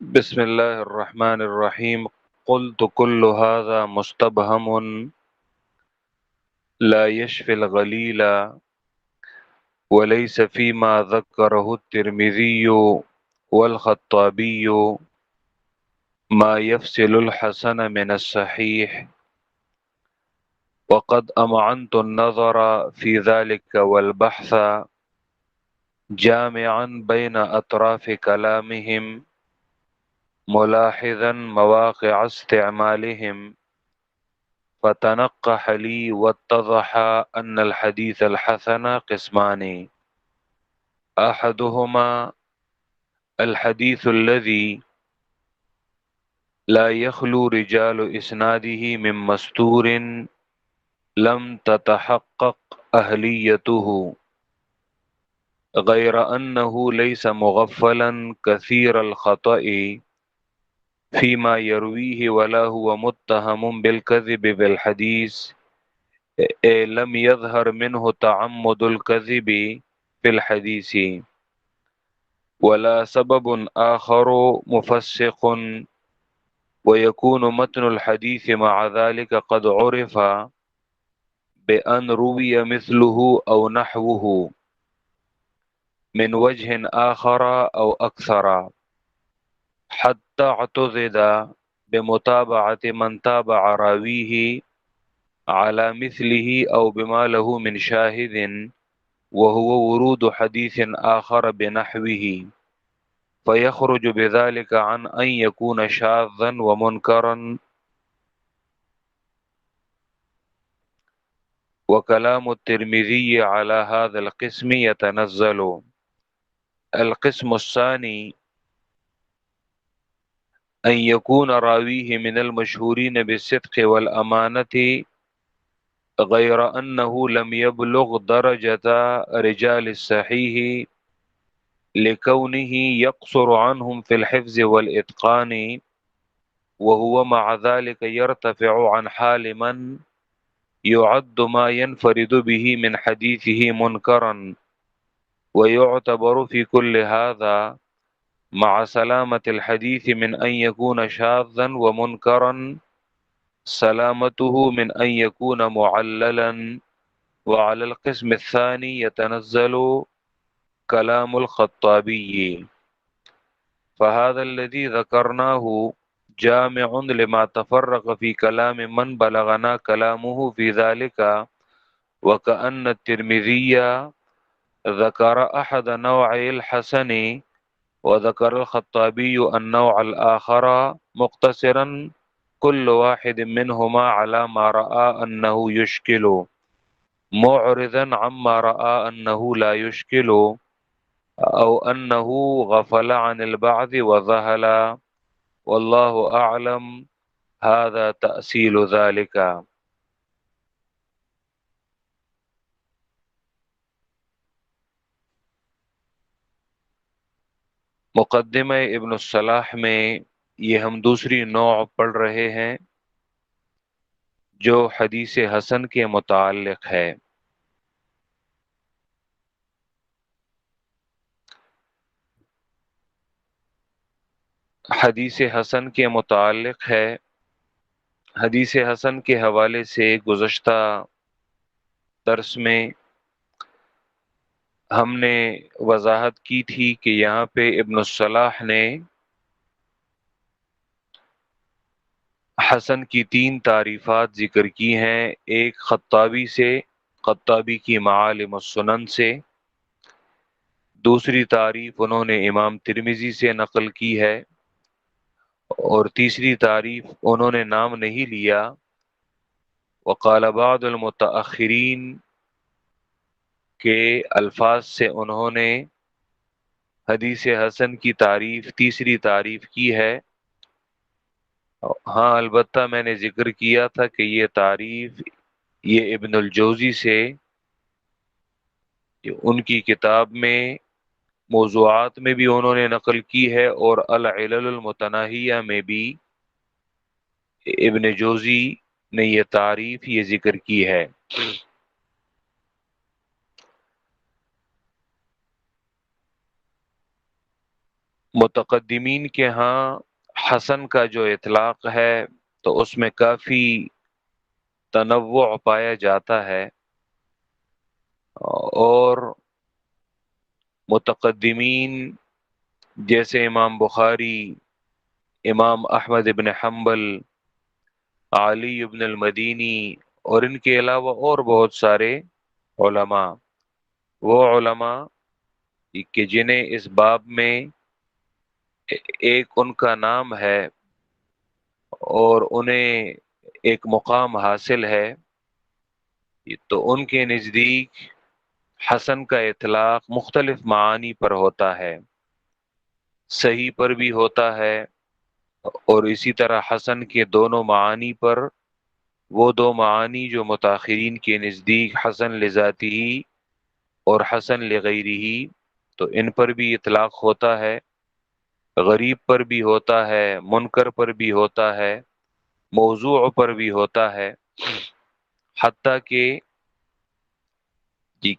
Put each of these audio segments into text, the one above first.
بسم الله الرحمن الرحيم. قلت كل هذا مستبهم لا يشفي الغليل، وليس فيما ذكره الترمذي والخطابي ما يفصل الحسن من الصحيح، وقد أمعنت النظر في ذلك والبحث جامعا بين أطراف كلامهم، ملاحظا مواقع استعمالهم، فتنقح لي واتضح أن الحديث الحسن قسمان: أحدهما الحديث الذي لا يخلو رجال إسناده من مستور لم تتحقق أهليته، غير أنه ليس مغفلا كثير الخطأ فيما يرويه، ولا هو متهم بالكذب بالحديث لم يظهر منه تعمد الكذب في الحديث، ولا سبب آخر مفسق، ويكون متن الحديث مع ذلك قد عرف بأن روي مثله أو نحوه من وجه آخر أو أكثر، حتى اعتضد بمتابعة من تابع راويه على مثله أو بما له من شاهد، وهو ورود حديث آخر بنحوه، فيخرج بذلك عن أن يكون شاذا ومنكرا. وكلام الترمذي على هذا القسم يتنزل. القسم الثاني أن يكون راويه من المشهورين بالصدق والأمانة، غير أنه لم يبلغ درجة رجال الصحيح لكونه يقصر عنهم في الحفظ والإتقان، وهو مع ذلك يرتفع عن حال من يعد ما ينفرد به من حديثه منكرا، ويعتبر في كل هذا مع سلامة الحديث من أن يكون شاذا ومنكرا سلامته من أن يكون معللا. وعلى القسم الثاني يتنزل كلام الخطابي، فهذا الذي ذكرناه جامع لما تفرق في كلام من بلغنا كلامه في ذلك، وكأن الترمذي ذكر أحد نوعي الحسن وذكر الخطابي النوع الآخر، مقتصرا كل واحد منهما على ما رأى أنه يشكل، معرضا عما رأى أنه لا يشكل، أو أنه غفل عن البعض وذهل، والله أعلم. هذا تأصيل ذلك. مقدمہ ابن الصلاح میں یہ ہم دوسری نوع پڑھ رہے ہیں جو حدیث حسن کے متعلق ہے۔ حدیث حسن کے متعلق ہے۔ حدیث حسن کے حوالے سے گزشتہ درس میں ہم نے وضاحت کی تھی کہ یہاں پہ ابن الصلاح نے حسن کی 3 تعریفات ذکر کی ہیں، ایک خطابی سے، خطابی کی معالم السنن سے، دوسری تعریف انہوں نے امام ترمذی سے نقل کی ہے، اور تیسری تعریف انہوں نے نام نہیں لیا۔ وقال بعض المتأخرین کے الفاظ سے انہوں نے حدیث حسن کی تعریف تیسری تعریف کی ہے۔ ہاں البتہ میں نے ذکر کیا تھا کہ یہ تعریف یہ ابن الجوزی سے ان کی کتاب میں موضوعات میں بھی انہوں نے نقل کی ہے، اور العلل المتناہیہ میں بھی ابن جوزی نے یہ تعریف یہ ذکر کی ہے۔ متقدمین کے ہاں حسن کا جو اطلاق ہے تو اس میں کافی تنوع پایا جاتا ہے، اور متقدمین جیسے امام بخاری، امام احمد ابن حنبل، علی ابن المدینی، اور ان کے علاوہ اور بہت سارے علماء، وہ علماء کہ جنہیں اس باب میں ایک ان کا نام ہے اور انہیں ایک مقام حاصل ہے، تو ان کے نزدیک حسن کا اطلاق مختلف معانی پر ہوتا ہے، صحیح پر بھی ہوتا ہے، اور اسی طرح حسن کے دونوں معانی پر، وہ دو معانی جو متاخرین کے نزدیک حسن لذاتی اور حسن لغیرہ، تو ان پر بھی اطلاق ہوتا ہے، غریب پر بھی ہوتا ہے، منکر پر بھی ہوتا ہے، موضوع پر بھی ہوتا ہے، حتیٰ کہ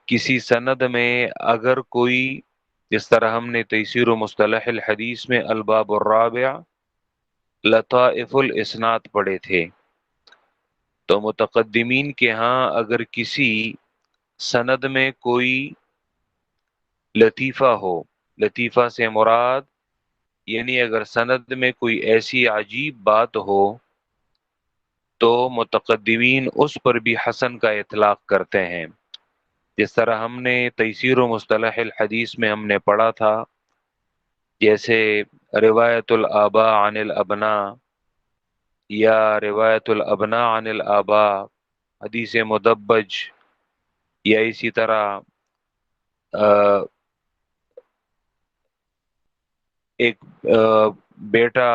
کسی سند میں اگر کوئی، جس طرح ہم نے تیسیر و مصطلح الحدیث میں الباب الرابع لطائف الاسناد پڑھے تھے، تو متقدمین کے ہاں اگر کسی سند میں کوئی لطیفہ ہو، لطیفہ سے مراد یعنی اگر سند میں کوئی ایسی عجیب بات ہو تو متقدمین اس پر بھی حسن کا اطلاق کرتے ہیں، جس طرح ہم نے تیسیر و مصطلح الحدیث میں ہم نے پڑھا تھا، جیسے روایت الآباء عن الابناء یا روایت الابناء عن الآباء، حدیث مدبج، یا اسی طرح ایک بیٹا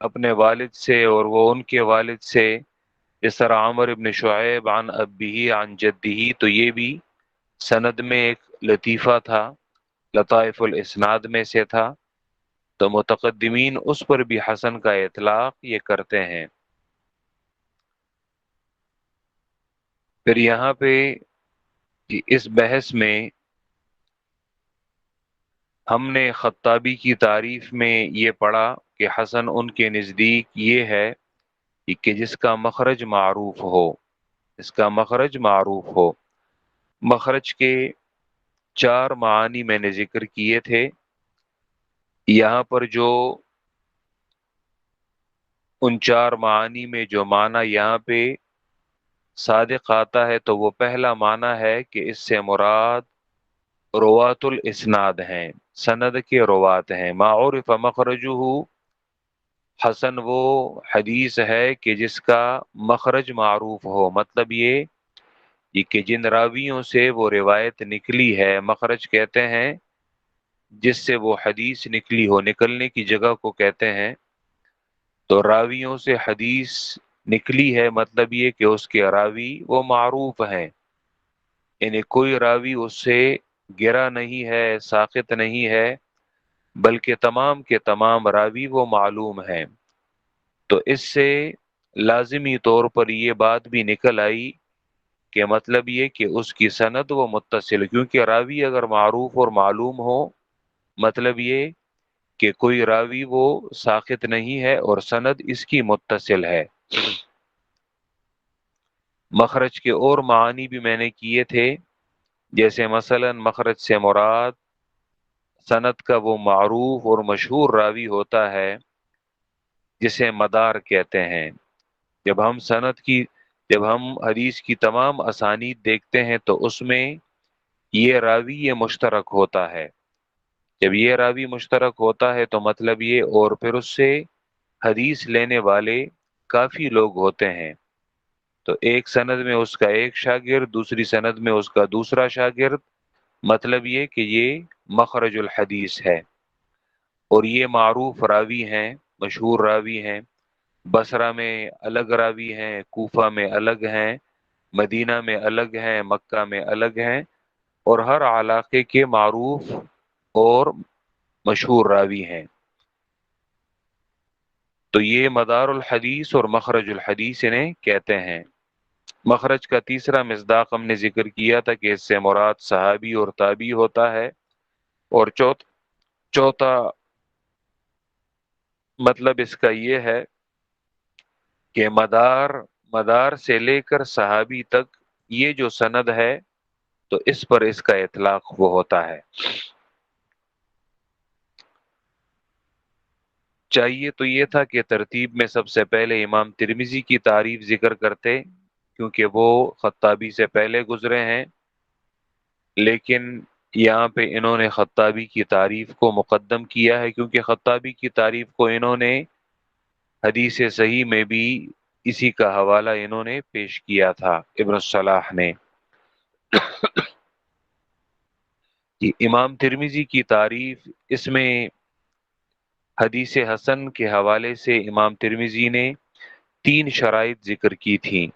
اپنے والد سے اور وہ ان کے والد سے، جس طرح عمر ابن شعیب عن ابیہ عن جدہ، تو یہ بھی سند میں ایک لطیفہ تھا، لطائف الاسناد میں سے تھا، تو متقدمین اس پر بھی حسن کا اطلاق یہ کرتے ہیں۔ پھر یہاں پہ اس بحث میں ہم نے خطابی کی تعریف میں یہ پڑھا کہ حسن ان کے نزدیک یہ ہے کہ جس کا مخرج معروف ہو، اس کا مخرج معروف ہو۔ مخرج کے چار معانی میں نے ذکر کیے تھے، یہاں پر جو ان چار معانی میں جو معنی یہاں پہ صادق آتا ہے تو وہ پہلا معنی ہے کہ اس سے مراد روات الاسناد ہیں، سند کے روات ہیں۔ ما عرف مخرجہ، حسن وہ حدیث ہے کہ جس کا مخرج معروف ہو، مطلب یہ کہ جن راویوں سے وہ روایت نکلی ہے، مخرج کہتے ہیں جس سے وہ حدیث نکلی ہو، نکلنے کی جگہ کو کہتے ہیں، تو راویوں سے حدیث نکلی ہے مطلب یہ کہ اس کے راوی وہ معروف ہیں، یعنی کوئی راوی اس سے گرا نہیں ہے، ساقط نہیں ہے، بلکہ تمام کے تمام راوی وہ معلوم ہیں۔ تو اس سے لازمی طور پر یہ بات بھی نکل آئی کہ مطلب یہ کہ اس کی سند وہ متصل، کیونکہ راوی اگر معروف اور معلوم ہو، مطلب یہ کہ کوئی راوی وہ ساقط نہیں ہے اور سند اس کی متصل ہے۔ مخرج کے اور معانی بھی میں نے کیے تھے، جیسے مثلا مخرج سے مراد سند کا وہ معروف اور مشہور راوی ہوتا ہے جسے مدار کہتے ہیں۔ جب ہم جب ہم حدیث کی تمام اسانید دیکھتے ہیں تو اس میں یہ راوی یہ مشترک ہوتا ہے، جب یہ راوی مشترک ہوتا ہے تو مطلب یہ، اور پھر اس سے حدیث لینے والے کافی لوگ ہوتے ہیں، تو ایک سند میں اس کا ایک شاگرد، دوسری سند میں اس کا دوسرا شاگرد، مطلب یہ کہ یہ مخرج الحدیث ہے، اور یہ معروف راوی ہیں، مشہور راوی ہیں، بصرہ میں الگ راوی ہیں، کوفہ میں الگ ہیں، مدینہ میں الگ ہیں، مکہ میں الگ ہیں، اور ہر علاقے کے معروف اور مشہور راوی ہیں۔ تو یہ مدار الحدیث اور مخرج الحدیث انہیں کہتے ہیں۔ مخرج کا تیسرا مصداق ہم نے ذکر کیا تھا کہ اس سے مراد صحابی اور تابعی ہوتا ہے، اور چوتھا مطلب اس کا یہ ہے کہ مدار مدار سے لے کر صحابی تک یہ جو سند ہے تو اس پر اس کا اطلاق وہ ہوتا ہے۔ چاہیے تو یہ تھا کہ ترتیب میں سب سے پہلے امام ترمذی کی تعریف ذکر کرتے، کیونکہ وہ خطابی سے پہلے گزرے ہیں، لیکن یہاں پہ انہوں نے خطابی کی تعریف کو مقدم کیا ہے، کیونکہ خطابی کی تعریف کو انہوں نے حدیث صحیح میں بھی اسی کا حوالہ انہوں نے پیش کیا تھا ابن الصلاح نے۔ کہ امام ترمذی کی تعریف، اس میں حدیث حسن کے حوالے سے امام ترمذی نے 3 شرائط ذکر کی تھیں۔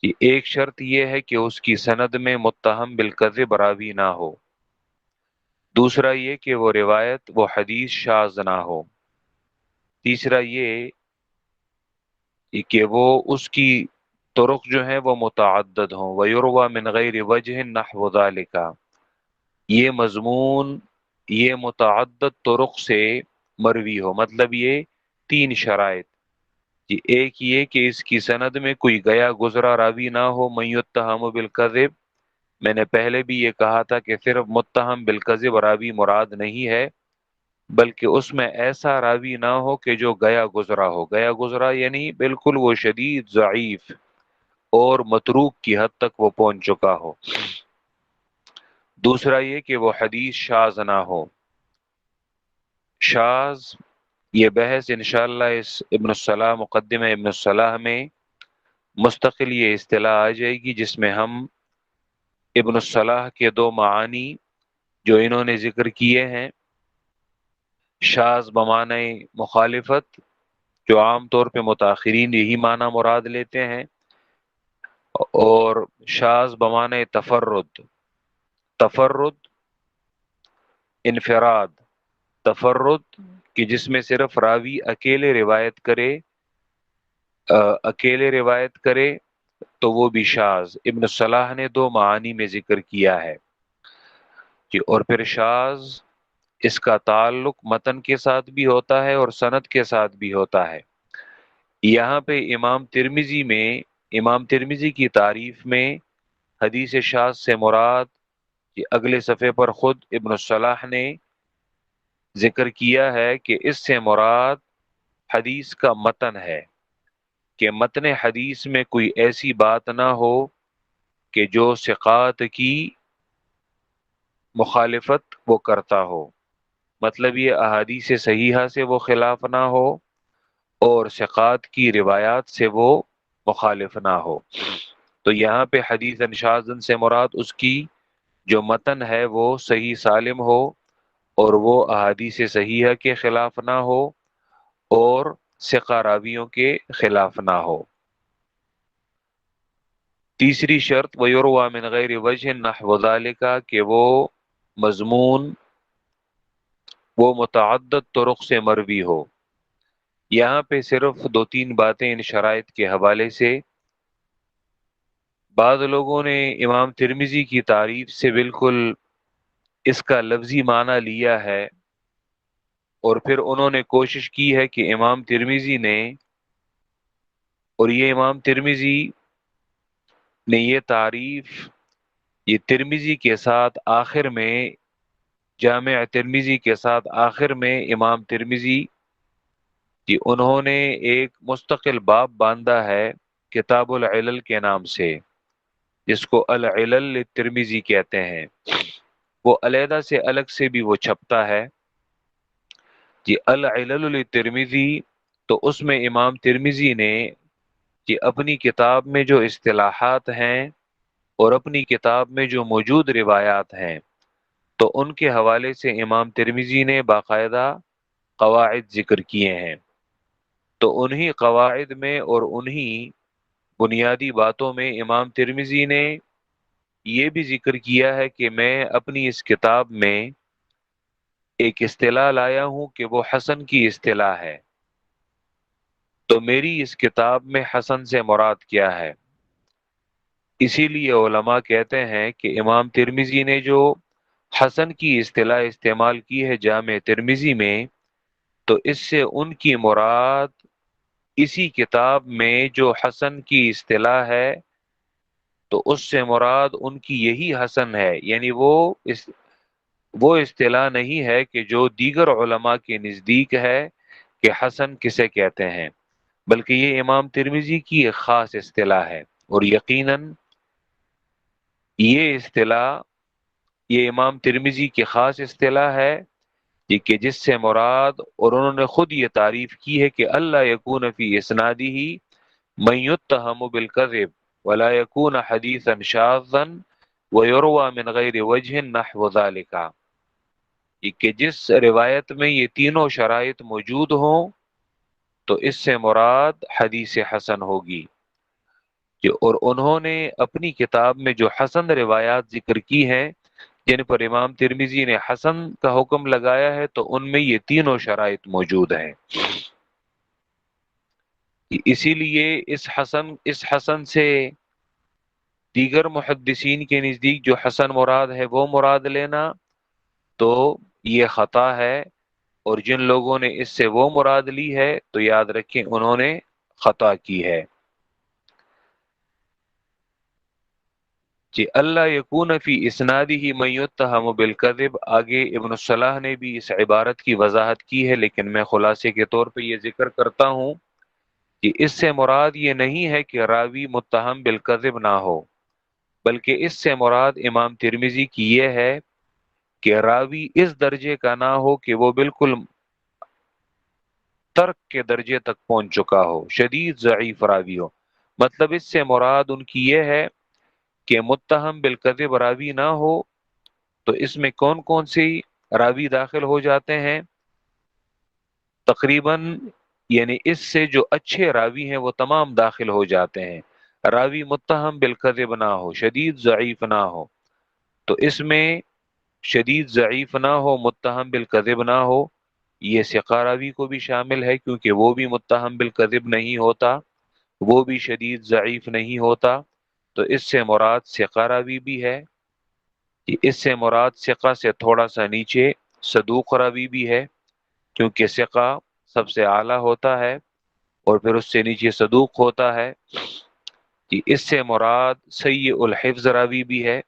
کہ ایک شرط یہ ہے کہ اس کی سند میں متہم بالکذب راوی نہ ہو، دوسرا یہ کہ وہ حدیث شاذ نہ ہو، تیسرا یہ کہ وہ اس کی طرق جو ہیں وہ متعدد ہوں، وَيُرْوَى مِنْ غَيْرِ وَجْهٍ نَحْوُ ذَلِكَ، یہ مضمون یہ متعدد طرق سے مروی ہو۔ مطلب یہ 3 شرائط، کہ ایک یہ کہ اس کی سند میں کوئی گیا گزرا راوی نہ ہو، من یتہم بالکذب، میں نے پہلے بھی یہ کہا تھا کہ صرف متہم بالکذب راوی مراد نہیں ہے، بلکہ اس میں ایسا راوی نہ ہو کہ جو گیا گزرا ہو، گیا گزرا یعنی بالکل وہ شدید ضعیف اور متروک کی حد تک وہ پہنچ چکا ہو۔ دوسرا یہ کہ وہ حدیث شاذ نہ ہو۔ شاذ یہ بحث انشاءاللہ اس ابن الصلاح مقدمہ ابن الصلاح میں مستقل یہ اصطلاح آ جائے گی، جس میں ہم ابن الصلاح کے 2 معانی جو انہوں نے ذکر کیے ہیں، شاذ بمعنی مخالفت، جو عام طور پہ متاخرین یہی معنی مراد لیتے ہیں، اور شاذ بمعنی تفرد، تفرد انفراد، تفرد کہ جس میں صرف راوی اکیلے روایت کرے، اکیلے روایت کرے تو وہ بھی شاذ۔ ابن صلاح نے 2 معانی میں ذکر کیا ہے کہ اور پھر شاذ اس کا تعلق متن کے ساتھ بھی ہوتا ہے اور سند کے ساتھ بھی ہوتا ہے۔ یہاں پہ امام ترمذی کی تعریف میں حدیث شاذ سے مراد، کہ اگلے صفحے پر خود ابن الصلاح نے ذکر کیا ہے کہ اس سے مراد حدیث کا متن ہے، کہ متن حدیث میں کوئی ایسی بات نہ ہو کہ جو ثقات کی مخالفت وہ کرتا ہو، مطلب یہ احادیث صحیحہ سے وہ خلاف نہ ہو اور ثقات کی روایات سے وہ مخالف نہ ہو۔ تو یہاں پہ حدیث شاذ سے مراد اس کی جو متن ہے وہ صحیح سالم ہو اور وہ احادیث صحیحہ کے خلاف نہ ہو اور ثقہ راویوں کے خلاف نہ ہو۔ تیسری شرط وَيُرْوَى مِنْ غَيْرِ وَجْهٍ نَحْوُ ذَلِكَ، کہ وہ مضمون وہ متعدد طرق سے مروی ہو۔ یہاں پہ صرف 2-3 باتیں ان شرائط کے حوالے سے۔ بعض لوگوں نے امام ترمذی کی تعریف سے بالکل اس کا لفظی معنی لیا ہے، اور پھر انہوں نے کوشش کی ہے کہ امام ترمذی نے، اور یہ امام ترمذی نے یہ تعریف یہ ترمذی کے ساتھ آخر میں، جامع ترمذی کے ساتھ آخر میں امام ترمذی کہ انہوں نے ایک مستقل باب باندھا ہے کتاب العلل کے نام سے، جس کو العلل للترمذی کہتے ہیں۔ وہ علیحدہ سے الگ سے بھی وہ چھپتا ہے کہ العلل للترمذی، تو اس میں امام ترمذی نے کہ اپنی کتاب میں جو اصطلاحات ہیں اور اپنی کتاب میں جو موجود روایات ہیں، تو ان کے حوالے سے امام ترمذی نے باقاعدہ قواعد ذکر کیے ہیں۔ تو انہی قواعد میں اور انہی بنیادی باتوں میں امام ترمذی نے یہ بھی ذکر کیا ہے کہ میں اپنی اس کتاب میں ایک اصطلاح لایا ہوں کہ وہ حسن کی اصطلاح ہے۔ تو میری اس کتاب میں حسن سے مراد کیا ہے؟ اسی لیے علماء کہتے ہیں کہ امام ترمذی نے جو حسن کی اصطلاح استعمال کی ہے جامع ترمذی میں، تو اس سے ان کی مراد اسی کتاب میں جو حسن کی اصطلاح ہے تو اس سے مراد ان کی یہی حسن ہے، یعنی وہ اصطلاح نہیں ہے کہ جو دیگر علماء کے نزدیک ہے کہ حسن کسے کہتے ہیں، بلکہ یہ امام ترمذی کی ایک خاص اصطلاح ہے، اور یقیناً یہ اصطلاح یہ امام ترمذی کی خاص اصطلاح ہے کہ جس سے مراد، اور انہوں نے خود یہ تعریف کی ہے کہ اللہ یکون فی اسنادہ من یتہم بالکذب ولا یکون حدیثا شاذا ویروى من غیر وجہ نحو ذلک، کہ جس روایت میں یہ تینوں شرائط موجود ہوں تو اس سے مراد حدیث حسن ہوگی، اور انہوں نے اپنی کتاب میں جو حسن روایات ذکر کی ہیں جن پر امام ترمذی نے حسن کا حکم لگایا ہے تو ان میں یہ تینوں شرائط موجود ہیں۔ اسی لیے اس حسن سے دیگر محدثین کے نزدیک جو حسن مراد ہے وہ مراد لینا تو یہ خطا ہے، اور جن لوگوں نے اس سے وہ مراد لی ہے تو یاد رکھیں انہوں نے خطا کی ہے۔ جی، اللہ یکون فی اسنادہ من یتہم بالکذب، آگے ابن الصلاح نے بھی اس عبارت کی وضاحت کی ہے، لیکن میں خلاصے کے طور پہ یہ ذکر کرتا ہوں کہ اس سے مراد یہ نہیں ہے کہ راوی متہم بالکذب نہ ہو، بلکہ اس سے مراد امام ترمذی کی یہ ہے کہ راوی اس درجے کا نہ ہو کہ وہ بالکل ترک کے درجے تک پہنچ چکا ہو، شدید ضعیف راوی ہو۔ مطلب اس سے مراد ان کی یہ ہے کہ متہم بالکذب راوی نہ ہو، تو اس میں کون کون سی راوی داخل ہو جاتے ہیں؟ تقریباً یعنی اس سے جو اچھے راوی ہیں وہ تمام داخل ہو جاتے ہیں۔ راوی متہم بالکذب نہ ہو، شدید ضعیف نہ ہو، تو اس میں شدید ضعیف نہ ہو، متہم بالکذب نہ ہو، یہ ثقہ راوی کو بھی شامل ہے کیونکہ وہ بھی متہم بالکذب نہیں ہوتا، وہ بھی شدید ضعیف نہیں ہوتا، تو اس سے مراد ثقہ راوی بھی ہے۔ اس سے مراد ثقہ سے تھوڑا سا نیچے صدوق راوی بھی ہے، کیونکہ ثقہ سب سے اعلیٰ ہوتا ہے اور پھر اس سے نیچے صدوق ہوتا ہے۔ اس سے مراد سیء الحفظ راوی بھی ہے،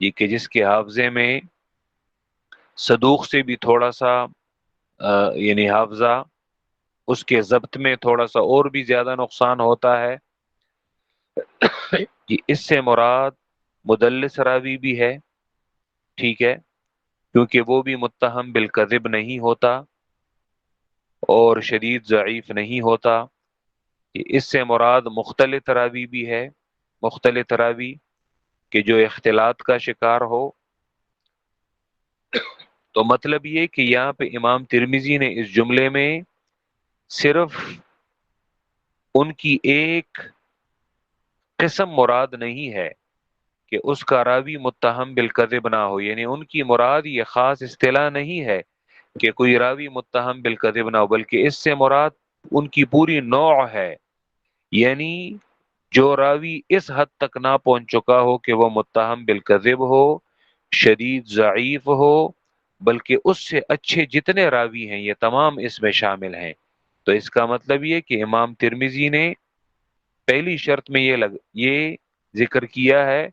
یہ کہ جس کے حافظے میں صدوق سے بھی تھوڑا سا یعنی حافظہ اس کے ضبط میں تھوڑا سا اور بھی زیادہ نقصان ہوتا ہے۔ اس سے مراد مدلس راوی بھی ہے، ٹھیک ہے، کیونکہ وہ بھی متہم بالکذب نہیں ہوتا اور شدید ضعیف نہیں ہوتا۔ اس سے مراد مختلط راوی بھی ہے، مختلط راوی کہ جو اختلاط کا شکار ہو۔ تو مطلب یہ کہ یہاں پہ امام ترمذی نے اس جملے میں صرف ان کی ایک قسم مراد نہیں ہے کہ اس کا راوی متہم بالکذب نہ ہو، یعنی ان کی مراد یہ خاص اصطلاح نہیں ہے کہ کوئی راوی متہم بالکذب نہ ہو، بلکہ اس سے مراد ان کی پوری نوع ہے، یعنی جو راوی اس حد تک نہ پہنچ چکا ہو کہ وہ متہم بالکذب ہو، شدید ضعیف ہو، بلکہ اس سے اچھے جتنے راوی ہیں یہ تمام اس میں شامل ہیں۔ تو اس کا مطلب یہ کہ امام ترمذی نے پہلی شرط میں یہ ذکر کیا ہے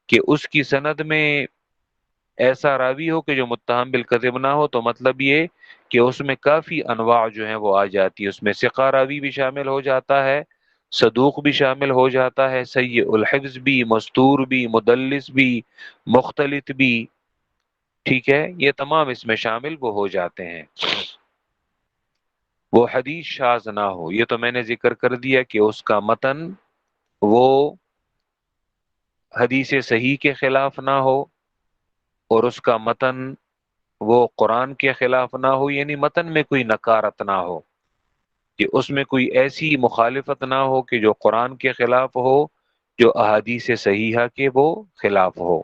کہ اس کی سند میں ایسا راوی ہو کہ جو متہم بالکذب نہ ہو، تو مطلب یہ کہ اس میں کافی انواع جو ہیں وہ آ جاتی ہے، اس میں ثقہ راوی بھی شامل ہو جاتا ہے، صدوق بھی شامل ہو جاتا ہے، سیء الحفظ بھی، مستور بھی، مدلس بھی، مختلط بھی، ٹھیک ہے، یہ تمام اس میں شامل وہ ہو جاتے ہیں۔ وہ حدیث شاذ نہ ہو، یہ تو میں نے ذکر کر دیا کہ اس کا متن وہ حدیث صحیح کے خلاف نہ ہو اور اس کا متن وہ قرآن کے خلاف نہ ہو، یعنی متن میں کوئی نکارت نہ ہو، کہ اس میں کوئی ایسی مخالفت نہ ہو کہ جو قرآن کے خلاف ہو، جو احادیث صحیحہ کے وہ خلاف ہو۔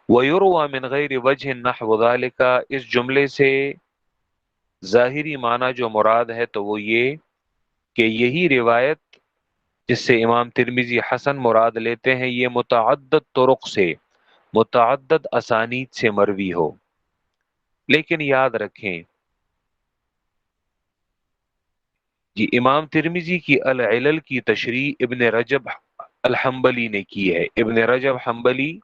وَيُرْوَى مِنْ غَيْرِ وَجْهٍ نَحْوُ ذَلِكَ، اس جملے سے ظاہری معنی جو مراد ہے تو وہ یہ کہ یہی روایت جس سے امام ترمذی حسن مراد لیتے ہیں یہ متعدد طرق سے، متعدد اسانید سے مروی ہو۔ لیکن یاد رکھیں جی امام ترمذی کی العلل کی تشریح ابن رجب الحنبلی نے کی ہے۔ ابن رجب حنبلی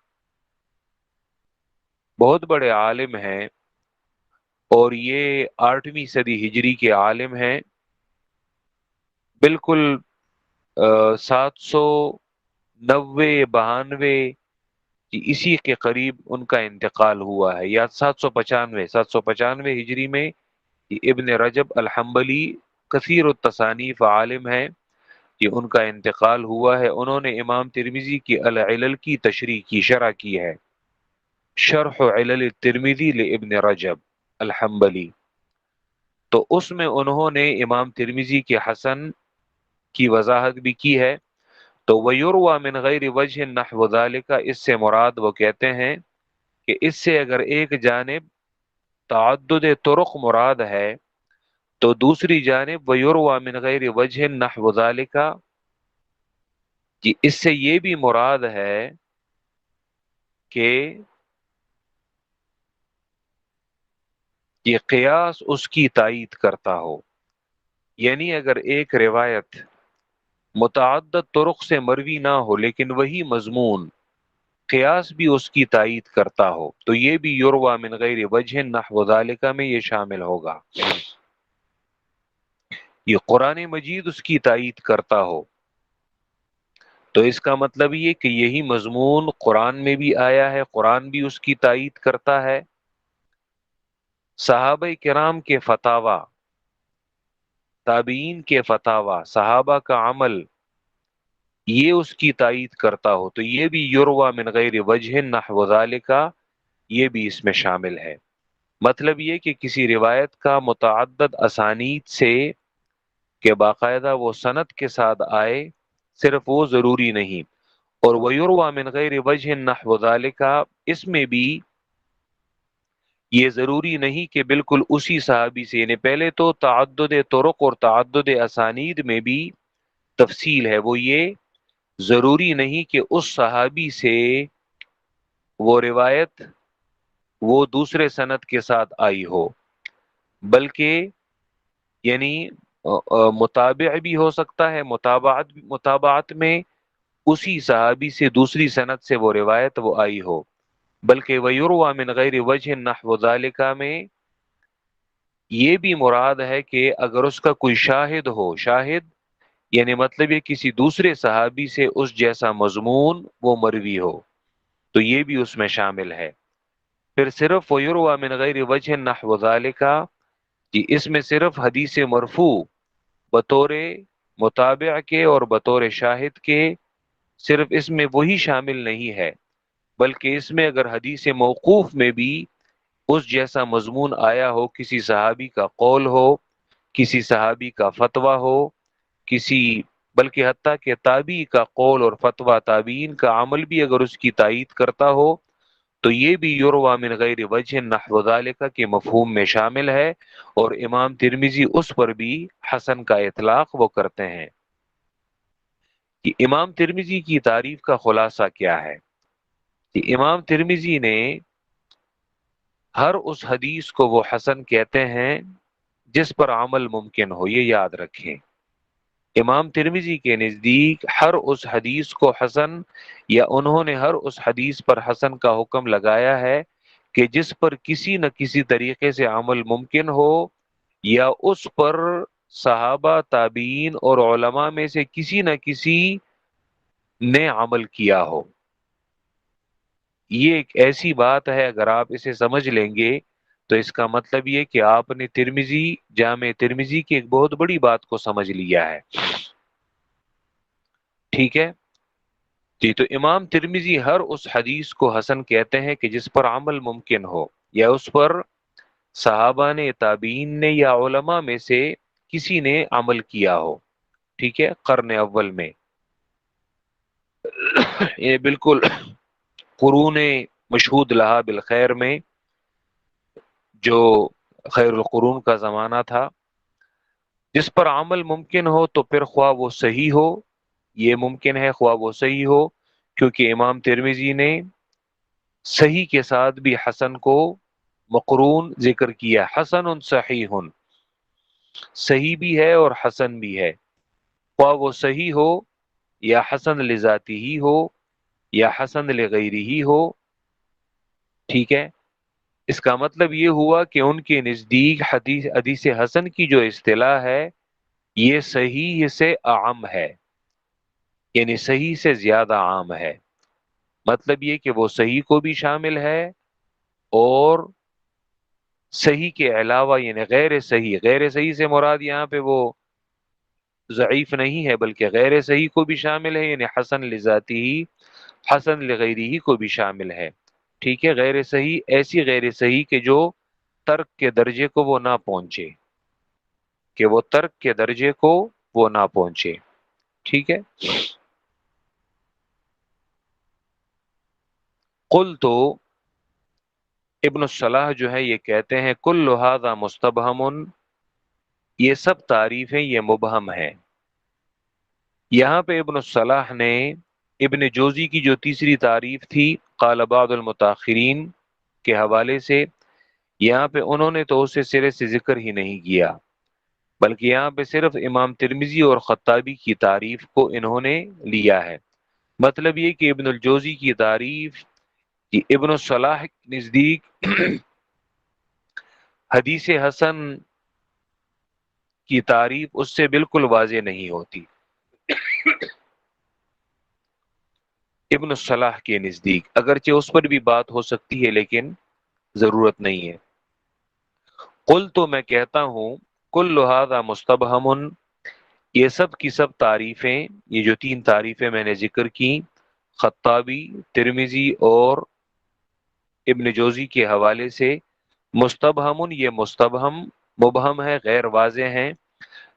بہت بڑے عالم ہیں، اور یہ 8ویں صدی ہجری کے عالم ہیں، بالکل 790 92 اسی کے قریب ان کا انتقال ہوا ہے، یا 795 ہجری میں ابن رجب الحنبلی کثیر التصانیف عالم ہیں، کہ ان کا انتقال ہوا ہے۔ انہوں نے امام ترمذی کی العلل کی تشریح کی، شرح کی ہے، شرح علل الترمذی لابن رجب الحنبلی۔ تو اس میں انہوں نے امام ترمذی کے حسن کی وضاحت بھی کی ہے۔ تو وَيُرْوَى مِنْ غَيْرِ وَجْهٍ نَحْوُ ذَلِكَ، اس سے مراد وہ کہتے ہیں کہ اس سے اگر ایک جانب تعدد طرق مراد ہے، تو دوسری جانب وَيُرْوَى مِنْ غَيْرِ وَجْهٍ نَحْوُ ذَلِكَ، کہ اس سے یہ بھی مراد ہے کہ یہ قیاس اس کی تائید کرتا ہو، یعنی اگر ایک روایت متعدد طرق سے مروی نہ ہو لیکن وہی مضمون قیاس بھی اس کی تائید کرتا ہو، تو یہ بھی یروى من غیر وجہ نحو ذالک میں یہ شامل ہوگا۔ یہ قرآن مجید اس کی تائید کرتا ہو، تو اس کا مطلب یہ کہ یہی مضمون قرآن میں بھی آیا ہے، قرآن بھی اس کی تائید کرتا ہے، صحابہ کرام کے فتاوی، تابعین کے فتاوی، صحابہ کا عمل یہ اس کی تائید کرتا ہو، تو یہ بھی یروى من غیر وجہ نحو ذالک یہ بھی اس میں شامل ہے۔ مطلب یہ کہ کسی روایت کا متعدد اسانید سے کہ باقاعدہ وہ سند کے ساتھ آئے، صرف وہ ضروری نہیں، اور وَيُرْوَى مِنْ غَيْرِ وَجْهٍ نَحْوُ ذَلِكَ اس میں بھی یہ ضروری نہیں کہ بالکل اسی صحابی سے، یعنی پہلے تو تعدد طرق اور تعدد اسانید میں بھی تفصیل ہے، وہ یہ ضروری نہیں کہ اس صحابی سے وہ روایت وہ دوسرے سند کے ساتھ آئی ہو، بلکہ یعنی متابع بھی ہو سکتا ہے، متابعت میں اسی صحابی سے دوسری سند سے وہ روایت وہ آئی ہو، بلکہ وَيُرْوَى مِنْ غَيْرِ وَجْهٍ نَحْوُ ذَلِكَ میں یہ بھی مراد ہے کہ اگر اس کا کوئی شاہد ہو، شاہد یعنی مطلب یہ کسی دوسرے صحابی سے اس جیسا مضمون وہ مروی ہو، تو یہ بھی اس میں شامل ہے۔ پھر صرف وَيُرْوَى مِنْ غَيْرِ وَجْهٍ نَحْوُ ذَلِكَ کہ اس میں صرف حدیث مرفوع بطور متابع کے اور بطور شاہد کے صرف اس میں وہی شامل نہیں ہے، بلکہ اس میں اگر حدیث موقوف میں بھی اس جیسا مضمون آیا ہو، کسی صحابی کا قول ہو، کسی صحابی کا فتویٰ ہو، کسی بلکہ حتیٰ کہ تابعی کا قول اور فتویٰ، تابعین کا عمل بھی اگر اس کی تائید کرتا ہو، تو یہ بھی یروى من غیر وجہ نحو ذالک کے مفہوم میں شامل ہے، اور امام ترمذی اس پر بھی حسن کا اطلاق وہ کرتے ہیں۔ کہ امام ترمذی کی تعریف کا خلاصہ کیا ہے؟ کہ امام ترمذی نے ہر اس حدیث کو وہ حسن کہتے ہیں جس پر عمل ممکن ہو، یہ یاد رکھیں۔ امام ترمذی کے نزدیک ہر اس حدیث کو حسن، یا انہوں نے ہر اس حدیث پر حسن کا حکم لگایا ہے کہ جس پر کسی نہ کسی طریقے سے عمل ممکن ہو، یا اس پر صحابہ، تابعین اور علماء میں سے کسی نہ کسی نے عمل کیا ہو۔ یہ ایک ایسی بات ہے، اگر آپ اسے سمجھ لیں گے تو اس کا مطلب یہ کہ آپ نے ترمذی، جامع ترمذی کی ایک بہت بڑی بات کو سمجھ لیا ہے۔ ٹھیک ہے جی، تو امام ترمذی ہر اس حدیث کو حسن کہتے ہیں کہ جس پر عمل ممکن ہو، یا اس پر صحابہ نے، تابعین نے یا علماء میں سے کسی نے عمل کیا ہو۔ ٹھیک ہے، قرن اول میں یہ بالکل قرون مشہود لہا بالخیر میں جو خیر القرون کا زمانہ تھا، جس پر عمل ممکن ہو تو پھر خواہ وہ صحیح ہو، یہ ممکن ہے خواہ وہ صحیح ہو، کیونکہ امام ترمذی نے صحیح کے ساتھ بھی حسن کو مقرون ذکر کیا، حسن صحیح، صحیح بھی ہے اور حسن بھی ہے، خواہ وہ صحیح ہو یا حسن لذاتی ہی ہو یا حسن لغیری ہی ہو، ٹھیک ہے۔ اس کا مطلب یہ ہوا کہ ان کے نزدیک حدیث حسن کی جو اصطلاح ہے یہ صحیح سے اعم ہے، یعنی صحیح سے زیادہ عام ہے۔ مطلب یہ کہ وہ صحیح کو بھی شامل ہے، اور صحیح کے علاوہ یعنی غیر صحیح، غیر صحیح سے مراد یہاں پہ وہ ضعیف نہیں ہے بلکہ غیر صحیح کو بھی شامل ہے، یعنی حسن لذاتی ہی حسن لغیری ہی کو بھی شامل ہے، ٹھیک ہے۔ غیر صحیح ایسی غیر صحیح کہ جو ترک کے درجے کو وہ نہ پہنچے، کہ وہ ترک کے درجے کو وہ نہ پہنچے، ٹھیک ہے۔ قل تو ابن الصلاح جو ہے یہ کہتے ہیں کل ھذا مستبہم، یہ سب تعریفیں یہ مبہم ہیں۔ یہاں پہ ابن الصلاح نے ابن جوزی کی جو تیسری تعریف تھی قال بعض المتاخرین کے حوالے سے، یہاں پہ انہوں نے تو اسے سرے سے ذکر ہی نہیں کیا، بلکہ یہاں پہ صرف امام ترمذی اور خطابی کی تعریف کو انہوں نے لیا ہے۔ مطلب یہ کہ ابن الجوزی کی تعریف کہ ابن الصلاح کے نزدیک حدیث حسن کی تعریف اس سے بالکل واضح نہیں ہوتی، ابن الصلاح کے نزدیک، اگرچہ اس پر بھی بات ہو سکتی ہے لیکن ضرورت نہیں ہے۔ قل تو میں کہتا ہوں کل ھذا مستبہم، یہ سب کی سب تعریفیں، یہ جو تین تعریفیں میں نے ذکر کی خطابی، ترمذی اور ابن جوزی کے حوالے سے، مستبہم یہ مستبہم مبہم ہے، غیر واضح ہیں،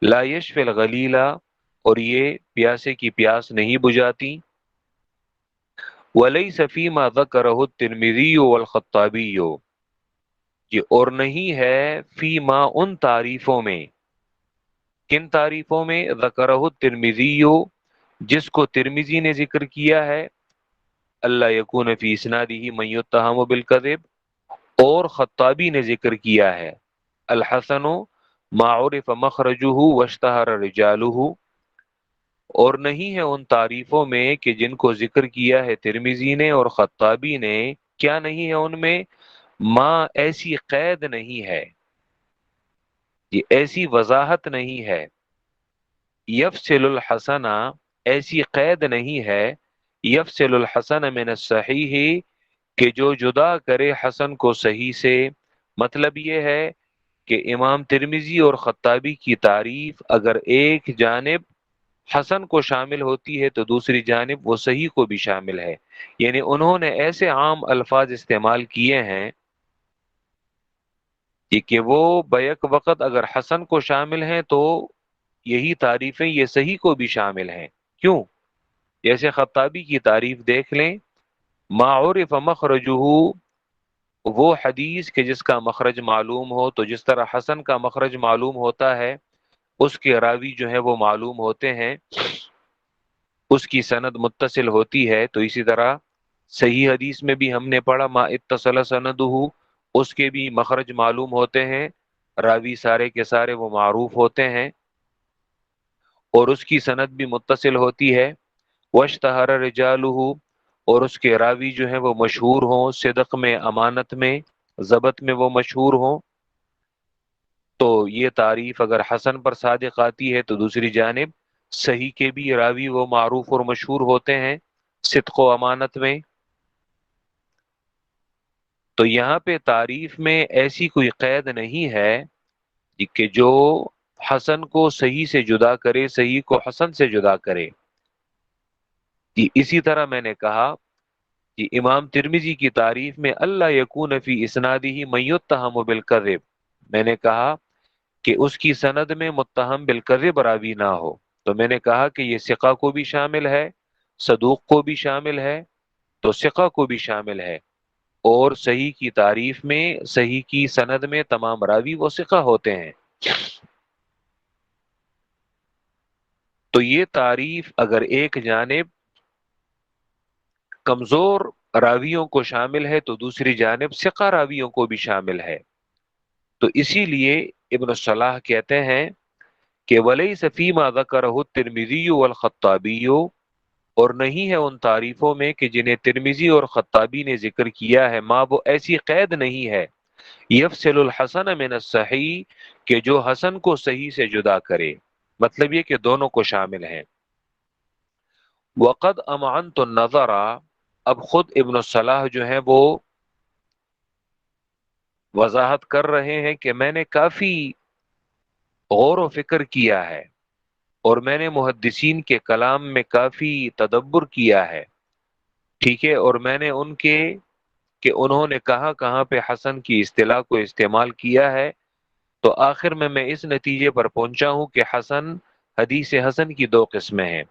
لا یشفی الغلیلہ اور یہ پیاسے کی پیاس نہیں بجھاتی، ولیس فیما ذکرہ الترمذی والخطابی، یہ اور نہیں ہے فیما ان تعریفوں میں، کن تعریفوں میں، ذکرہ الترمذی جس کو ترمذی نے ذکر کیا ہے، اللہ یکون فی اسنادہ من یتہم بالکذب، اور خطابی نے ذکر کیا ہے الحسن ما عرف مخرجہ واشتہر رجالہ، اور نہیں ہے ان تعریفوں میں کہ جن کو ذکر کیا ہے ترمذی نے اور خطابی نے، کیا نہیں ہے ان میں، ماں ایسی قید نہیں ہے، یہ ایسی وضاحت نہیں ہے، یفصل الحسن ایسی قید نہیں ہے، یفصل الحسن من الصحیح کہ جو جدا کرے حسن کو صحیح سے۔ مطلب یہ ہے کہ امام ترمذی اور خطابی کی تعریف اگر ایک جانب حسن کو شامل ہوتی ہے تو دوسری جانب وہ صحیح کو بھی شامل ہے، یعنی انہوں نے ایسے عام الفاظ استعمال کیے ہیں کہ وہ بیک وقت اگر حسن کو شامل ہیں تو یہی تعریفیں یہ صحیح کو بھی شامل ہیں۔ کیوں؟ جیسے خطابی کی تعریف دیکھ لیں، ما عرف مخرجہ، وہ حدیث کے جس کا مخرج معلوم ہو، تو جس طرح حسن کا مخرج معلوم ہوتا ہے، اس کے راوی جو ہے وہ معلوم ہوتے ہیں، اس کی سند متصل ہوتی ہے، تو اسی طرح صحیح حدیث میں بھی ہم نے پڑھا ما اتصل سندہ، اس کے بھی مخرج معلوم ہوتے ہیں، راوی سارے کے سارے وہ معروف ہوتے ہیں اور اس کی سند بھی متصل ہوتی ہے، واشتہر رجالہ، اور اس کے راوی جو ہیں وہ مشہور ہوں، صدق میں، امانت میں، ضبط میں وہ مشہور ہوں، تو یہ تعریف اگر حسن پر صادق آتی ہے تو دوسری جانب صحیح کے بھی راوی وہ معروف اور مشہور ہوتے ہیں صدق و امانت میں۔ تو یہاں پہ تعریف میں ایسی کوئی قید نہیں ہے کہ جو حسن کو صحیح سے جدا کرے، صحیح کو حسن سے جدا کرے۔ اسی طرح میں نے کہا کہ امام ترمذی کی تعریف میں اللہ یکون فی اسنادہ من یتہم بالکذب، میں نے کہا کہ اس کی سند میں متہم بالکذب راوی نہ ہو، تو میں نے کہا کہ یہ ثقہ کو بھی شامل ہے، صدوق کو بھی شامل ہے، تو ثقہ کو بھی شامل ہے، اور صحیح کی تعریف میں، صحیح کی سند میں تمام راوی وہ ثقہ ہوتے ہیں۔ تو یہ تعریف اگر ایک جانب کمزور راویوں کو شامل ہے تو دوسری جانب ثقہ راویوں کو بھی شامل ہے، تو اسی لیے ابن الصلاح کہتے ہیں کہ ولیس فیما ذکرہ الترمذی والخطابی، اور نہیں ہے ان تعریفوں میں کہ جنہیں ترمذی اور خطابی نے ذکر کیا ہے، ما وہ ایسی قید نہیں ہے یفصل الحسن من الصحیح، کہ جو حسن کو صحیح سے جدا کرے، مطلب یہ کہ دونوں کو شامل ہیں۔ وقد امعنت النظر، اب خود ابن الصلاح جو ہیں وہ وضاحت کر رہے ہیں کہ میں نے کافی غور و فکر کیا ہے، اور میں نے محدثین کے کلام میں کافی تدبر کیا ہے، ٹھیک ہے، اور میں نے ان کے کہ انہوں نے کہاں کہاں پہ حسن کی اصطلاح کو استعمال کیا ہے، تو آخر میں اس نتیجے پر پہنچا ہوں کہ حسن، حدیث حسن کی دو قسمیں ہیں۔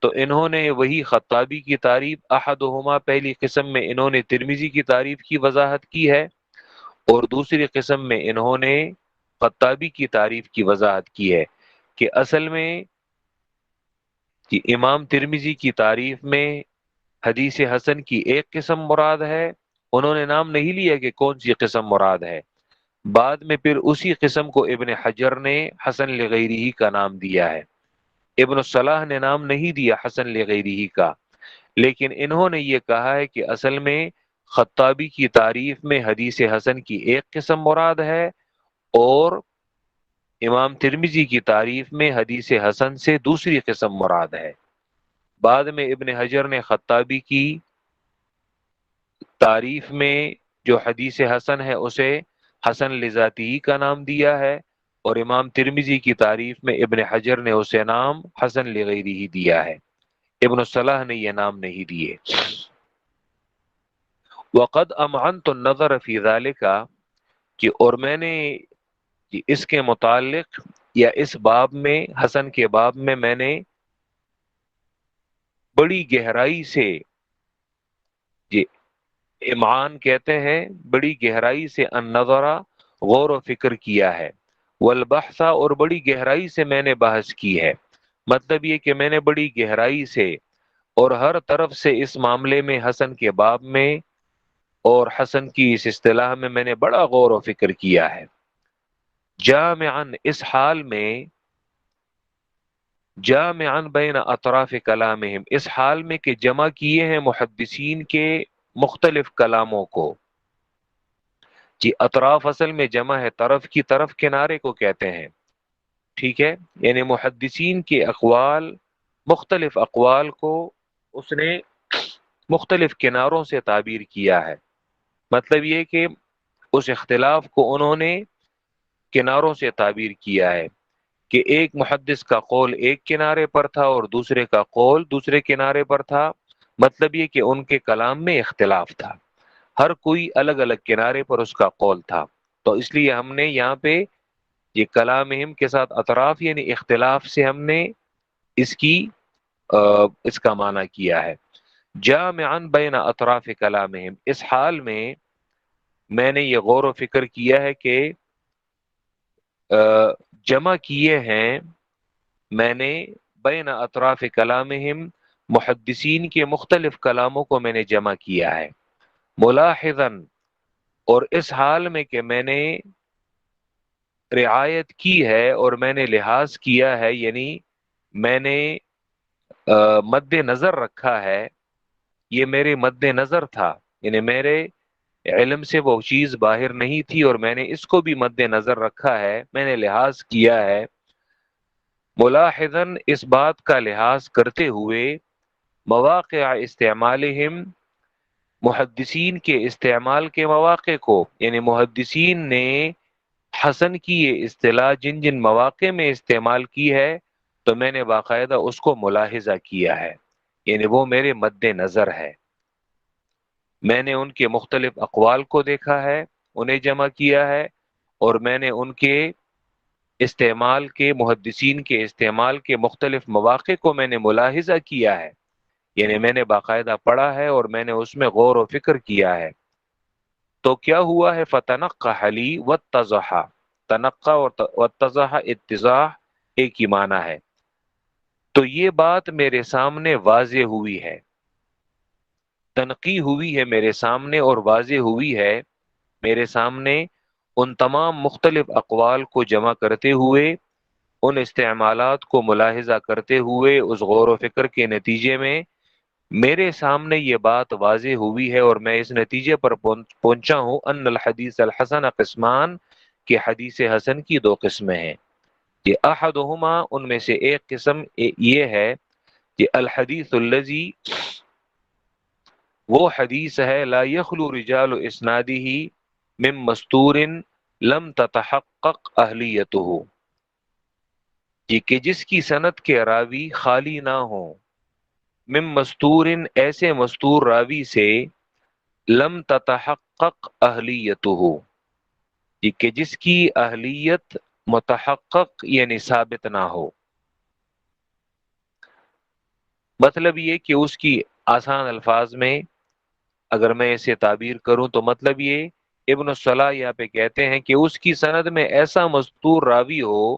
تو انہوں نے وہی خطابی کی تعریف، احدہما پہلی قسم میں انہوں نے ترمذی کی تعریف کی وضاحت کی ہے، اور دوسری قسم میں انہوں نے خطابی کی تعریف کی وضاحت کی ہے کہ اصل میں کہ امام ترمذی کی تعریف میں حدیث حسن کی ایک قسم مراد ہے، انہوں نے نام نہیں لیا کہ کون سی قسم مراد ہے، بعد میں پھر اسی قسم کو ابن حجر نے حسن لغیرہ کا نام دیا ہے، ابن الصلاح نے نام نہیں دیا حسن لغیرہ کا، لیکن انہوں نے یہ کہا ہے کہ اصل میں خطابی کی تعریف میں حدیث حسن کی ایک قسم مراد ہے، اور امام ترمذی کی تعریف میں حدیث حسن سے دوسری قسم مراد ہے۔ بعد میں ابن حجر نے خطابی کی تعریف میں جو حدیث حسن ہے اسے حسن لذاتی کا نام دیا ہے، اور امام ترمذی کی تعریف میں ابن حجر نے اسے نام حسن لغیرہ دیا ہے، ابن الصلاح نے یہ نام نہیں دیے۔ وقد امعنت النظر فی ذلک، کہ اور میں نے اس کے متعلق یا اس باب میں، حسن کے باب میں نے بڑی گہرائی سے، جی امعان کہتے ہیں بڑی گہرائی سے، النظر غور و فکر کیا ہے، والبحث اور بڑی گہرائی سے میں نے بحث کی ہے، مطلب یہ کہ میں نے بڑی گہرائی سے اور ہر طرف سے اس معاملے میں، حسن کے باب میں اور حسن کی اس اصطلاح میں نے بڑا غور و فکر کیا ہے۔ جامعاً اس حال میں، جامعاً بین اطراف کلامہم، اس حال میں کہ جمع کیے ہیں محدثین کے مختلف کلاموں کو، جی اطراف اصل میں جمع ہے طرف کی، طرف کنارے کو کہتے ہیں، ٹھیک ہے، یعنی محدثین کے اقوال، مختلف اقوال کو اس نے مختلف کناروں سے تعبیر کیا ہے، مطلب یہ کہ اس اختلاف کو انہوں نے کناروں سے تعبیر کیا ہے، کہ ایک محدث کا قول ایک کنارے پر تھا اور دوسرے کا قول دوسرے کنارے پر تھا، مطلب یہ کہ ان کے کلام میں اختلاف تھا، ہر کوئی الگ الگ کنارے پر اس کا قول تھا، تو اس لیے ہم نے یہاں پہ یہ کلامہم کے ساتھ اطراف یعنی اختلاف سے ہم نے اس کی اس کا معنی کیا ہے۔ جامعاً بین اطراف کلامہم، اس حال میں نے یہ غور و فکر کیا ہے کہ جمع کیے ہیں میں نے بین اطراف کلامہم، محدثین کے مختلف کلاموں کو میں نے جمع کیا ہے، ملاحظاً اور اس حال میں کہ میں نے رعایت کی ہے اور میں نے لحاظ کیا ہے، یعنی میں نے مد نظر رکھا ہے، یہ میرے مد نظر تھا، یعنی میرے علم سے وہ چیز باہر نہیں تھی اور میں نے اس کو بھی مد نظر رکھا ہے، میں نے لحاظ کیا ہے، ملاحظاً اس بات کا لحاظ کرتے ہوئے، مواقع استعمالہم، محدثین کے استعمال کے مواقع کو، یعنی محدثین نے حسن کی یہ اصطلاح جن جن مواقع میں استعمال کی ہے، تو میں نے باقاعدہ اس کو ملاحظہ کیا ہے، یعنی وہ میرے مد نظر ہے، میں نے ان کے مختلف اقوال کو دیکھا ہے، انہیں جمع کیا ہے، اور میں نے ان کے استعمال کے، محدثین کے استعمال کے مختلف مواقع کو میں نے ملاحظہ کیا ہے، یعنی میں نے باقاعدہ پڑھا ہے اور میں نے اس میں غور و فکر کیا ہے، تو کیا ہوا ہے، فتنقح لی واتضح، تنقع اور واتضح اتضاح ایک ہی معنی ہے، تو یہ بات میرے سامنے واضح ہوئی ہے، تنقی ہوئی ہے میرے سامنے اور واضح ہوئی ہے میرے سامنے، ان تمام مختلف اقوال کو جمع کرتے ہوئے، ان استعمالات کو ملاحظہ کرتے ہوئے، اس غور و فکر کے نتیجے میں میرے سامنے یہ بات واضح ہوئی ہے اور میں اس نتیجے پر پہنچا ہوں ان الحدیث الحسن قسمان، کہ حدیث حسن کی دو قسمیں ہیں۔ یہ احدہما، ان میں سے ایک قسم یہ ہے کہ الحدیث الذی، وہ حدیث ہے لا یخلو رجال اسنادہ من مستور لم تتحقق اہلیتہ، یہ کہ جس کی سند کے راوی خالی نہ ہوں، من مستور، ایسے مستور راوی سے، لم تتحقق اہلیتہ، یہ کہ جس کی اہلیت متحقق یعنی ثابت نہ ہو۔ مطلب یہ کہ اس کی، آسان الفاظ میں اگر میں اسے تعبیر کروں تو مطلب یہ، ابن الصلاح یہاں پہ کہتے ہیں کہ اس کی سند میں ایسا مستور راوی ہو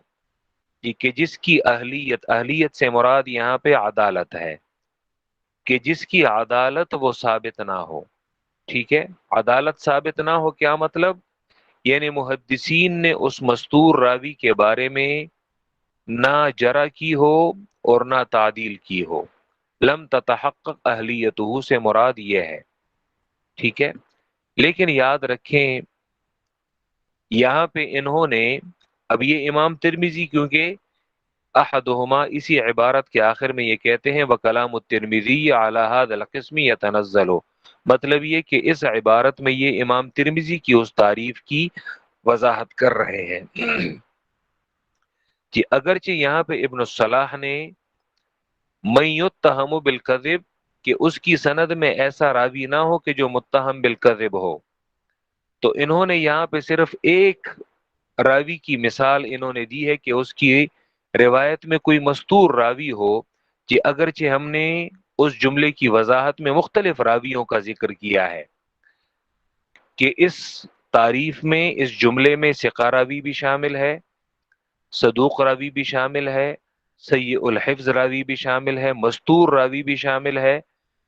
کہ جس کی اہلیت، اہلیت سے مراد یہاں پہ عدالت ہے، کہ جس کی عدالت وہ ثابت نہ ہو۔ ٹھیک ہے، عدالت ثابت نہ ہو کیا مطلب؟ یعنی محدثین نے اس مستور راوی کے بارے میں نہ جرح کی ہو اور نہ تعدیل کی ہو۔ لم تتحقق اہلیتہ سے مراد یہ ہے۔ ٹھیک ہے، لیکن یاد رکھیں یہاں پہ انہوں نے، اب یہ امام ترمذی کیونکہ احدہما اسی عبارت کے آخر میں یہ کہتے ہیں وکلام الترمذی علی ھذا القسم یتنزل، مطلب یہ کہ اس عبارت میں یہ امام ترمذی کی اس تعریف کی وضاحت کر رہے ہیں کہ اگرچہ یہاں پہ ابن الصلاح نے من یتہم بالکذب، کہ اس کی سند میں ایسا راوی نہ ہو کہ جو متہم بالکذب ہو، تو انہوں نے یہاں پہ صرف ایک راوی کی مثال انہوں نے دی ہے کہ اس کی روایت میں کوئی مستور راوی ہو، کہ اگرچہ ہم نے اس جملے کی وضاحت میں مختلف راویوں کا ذکر کیا ہے کہ اس تعریف میں، اس جملے میں ثقہ راوی بھی شامل ہے، صدوق راوی بھی شامل ہے، سیء الحفظ راوی بھی شامل ہے، مستور راوی بھی شامل ہے،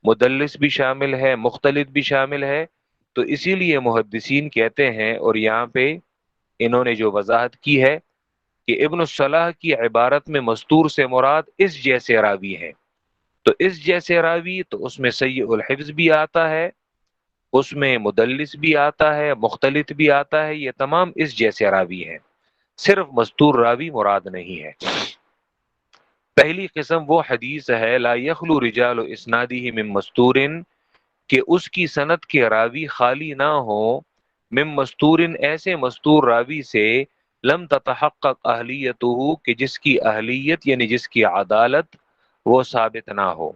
مدلس بھی شامل ہے، مختلط بھی شامل ہے۔ تو اسی لیے محدثین کہتے ہیں، اور یہاں پہ انہوں نے جو وضاحت کی ہے کہ ابن الصلاح کی عبارت میں مستور سے مراد اس جیسے راوی ہیں، تو اس جیسے راوی تو اس میں سیء الحفظ بھی آتا ہے، اس میں مدلس بھی آتا ہے، مختلط بھی آتا ہے، یہ تمام اس جیسے راوی ہیں، صرف مستور راوی مراد نہیں ہے۔ پہلی قسم وہ حدیث ہے لا یخلو رجال اسنادہ من مستور، کہ اس کی سند کے راوی خالی نہ ہو، من مستور، ایسے مستور راوی سے، لم تتحقق اہلیتہ، کہ جس کی اہلیت یعنی جس کی عدالت وہ ثابت نہ ہو۔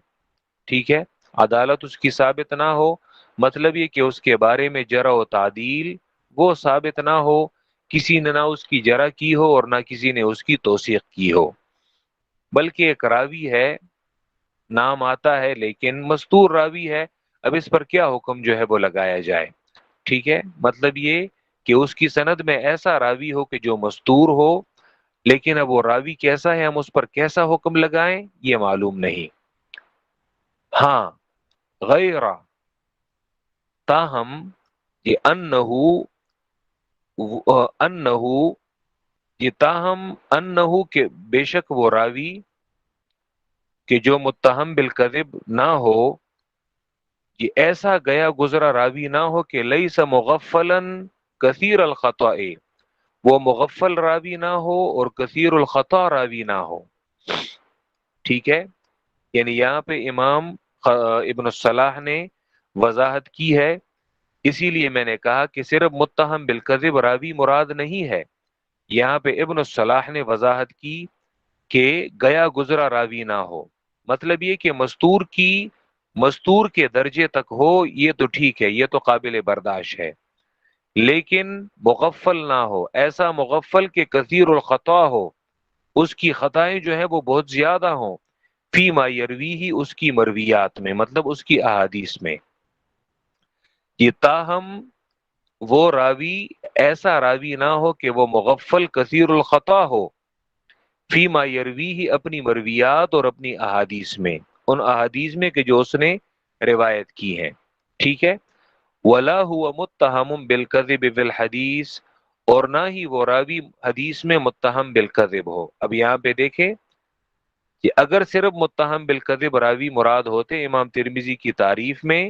ٹھیک ہے، عدالت اس کی ثابت نہ ہو، مطلب یہ کہ اس کے بارے میں جرح و تعدیل وہ ثابت نہ ہو، کسی نے نہ اس کی جرح کی ہو اور نہ کسی نے اس کی توثیق کی ہو، بلکہ ایک راوی ہے، نام آتا ہے لیکن مستور راوی ہے، اب اس پر کیا حکم جو ہے وہ لگایا جائے؟ ٹھیک ہے، مطلب یہ کہ اس کی سند میں ایسا راوی ہو کہ جو مستور ہو، لیکن اب وہ راوی کیسا ہے، ہم اس پر کیسا حکم لگائیں یہ معلوم نہیں۔ ہاں، غیر، تاہم، یہ انہو، یہ تاہم انہو، کہ بے شک وہ راوی کہ جو متہم بالکذب نہ ہو، یہ ایسا گیا گزرا راوی نہ ہو کہ لیس مغفلا کثیر الخطأ، وہ مغفل راوی نہ ہو اور کثیر الخطا راوی نہ ہو۔ ٹھیک ہے، یعنی یہاں پہ امام ابن الصلاح نے وضاحت کی ہے، اسی لیے میں نے کہا کہ صرف متہم بالکذب راوی مراد نہیں ہے، یہاں پہ ابن الصلاح نے وضاحت کی کہ گیا گزرا راوی نہ ہو، مطلب یہ کہ مستور کے درجے تک ہو، یہ تو ٹھیک ہے، یہ تو قابل برداشت ہے، لیکن مغفل نہ ہو، ایسا مغفل کہ کثیر الخطا ہو، اس کی خطائیں جو ہیں وہ بہت زیادہ ہوں، فی ما یروی ہی، اس کی مرویات میں، مطلب اس کی احادیث میں۔ یہ تاہم وہ راوی، ایسا راوی نہ ہو کہ وہ مغفل کثیر الخطا ہو، فی ما یروی ہی، اپنی مرویات اور اپنی احادیث میں، ان احادیث میں کہ جو اس نے روایت کی ہیں۔ ٹھیک ہے، ولا هو متہم بالکذب فی الحدیث، اور نہ ہی وہ راوی حدیث میں متہم بالکذب ہو۔ اب یہاں پہ دیکھیں کہ اگر صرف متہم بالکذب راوی مراد ہوتے امام ترمذی کی تعریف میں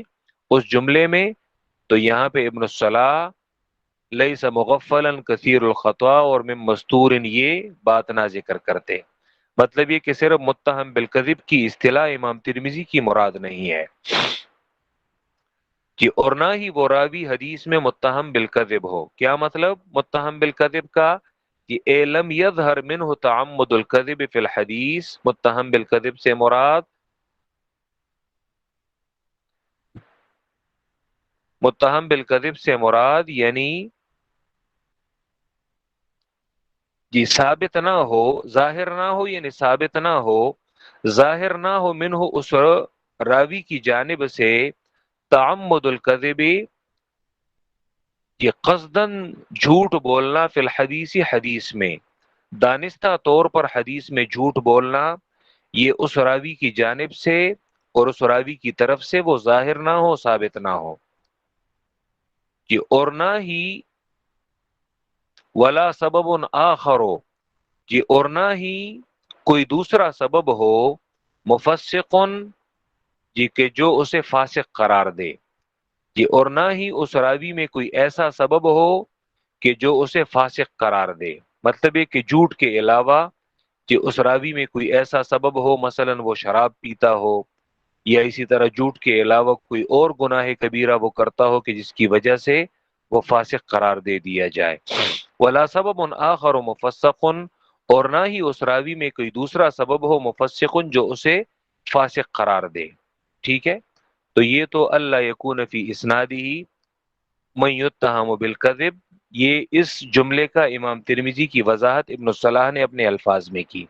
اس جملے میں، تو یہاں پہ ابن الصلاح لیس مغفلا کثیر الخطا اور من مستور یہ بات نہ ذکر کرتے۔ مطلب یہ کہ صرف متہم بالکذب کی اصطلاح امام ترمذی کی مراد نہیں ہے کہ اور نہ ہی وہ راوی حدیث میں متہم بالکذب ہو۔ کیا مطلب متہم بالکذب کا؟ کہ اے لم یظہر منہ تعمد الکذب فی الحدیث، متہم بالکذب سے مراد، متہم بالکذب سے مراد یعنی جی ثابت نہ ہو، ظاہر نہ ہو، یعنی ثابت نہ ہو، ظاہر نہ ہو منہ اس راوی کی جانب سے تعمد الکذب، یہ قصدن جھوٹ بولنا، فی الحدیث حدیث میں، دانستہ طور پر حدیث میں جھوٹ بولنا، یہ اس راوی کی جانب سے اور اس راوی کی طرف سے وہ ظاہر نہ ہو، ثابت نہ ہو کہ اور نہ ہی ولا سبب آخر ہو، جی اور نہ ہی کوئی دوسرا سبب ہو، مفسقن، جی کہ جو اسے فاسق قرار دے، جی اور نہ ہی اس راوی میں کوئی ایسا سبب ہو کہ جو اسے فاسق قرار دے۔ مطلب یہ کہ جھوٹ کے علاوہ کہ اس راوی میں کوئی ایسا سبب ہو، مثلا وہ شراب پیتا ہو، یا اسی طرح جھوٹ کے علاوہ کوئی اور گناہ کبیرہ وہ کرتا ہو کہ جس کی وجہ سے وہ فاسق قرار دے دیا جائے۔ ولا سبب آخر مفسق، اور نہ ہی اس راوی میں کوئی دوسرا سبب ہو مفسق جو اسے فاسق قرار دے۔ ٹھیک ہے، تو یہ تو اللہ یکون فی اسنادہ من یتہم بالکذب، یہ اس جملے کا امام ترمذی کی وضاحت ابن الصلاح نے اپنے الفاظ میں کی۔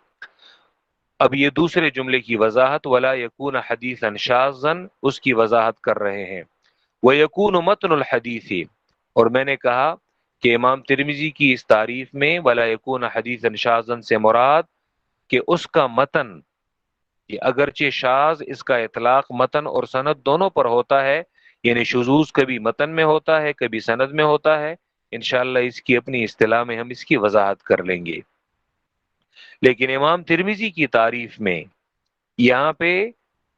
اب یہ دوسرے جملے کی وضاحت ولا یکون حدیثا شاذا، اس کی وضاحت کر رہے ہیں۔ ویکون متن الحدیث، اور میں نے کہا کہ امام ترمذی کی اس تعریف میں ولا یکون حدیثا شاذا سے مراد کہ اس کا متن، کہ اگرچہ شاذ اس کا اطلاق متن اور سند دونوں پر ہوتا ہے، یعنی شذوذ کبھی متن میں ہوتا ہے کبھی سند میں ہوتا ہے، انشاءاللہ اس کی اپنی اصطلاح میں ہم اس کی وضاحت کر لیں گے، لیکن امام ترمذی کی تعریف میں یہاں پہ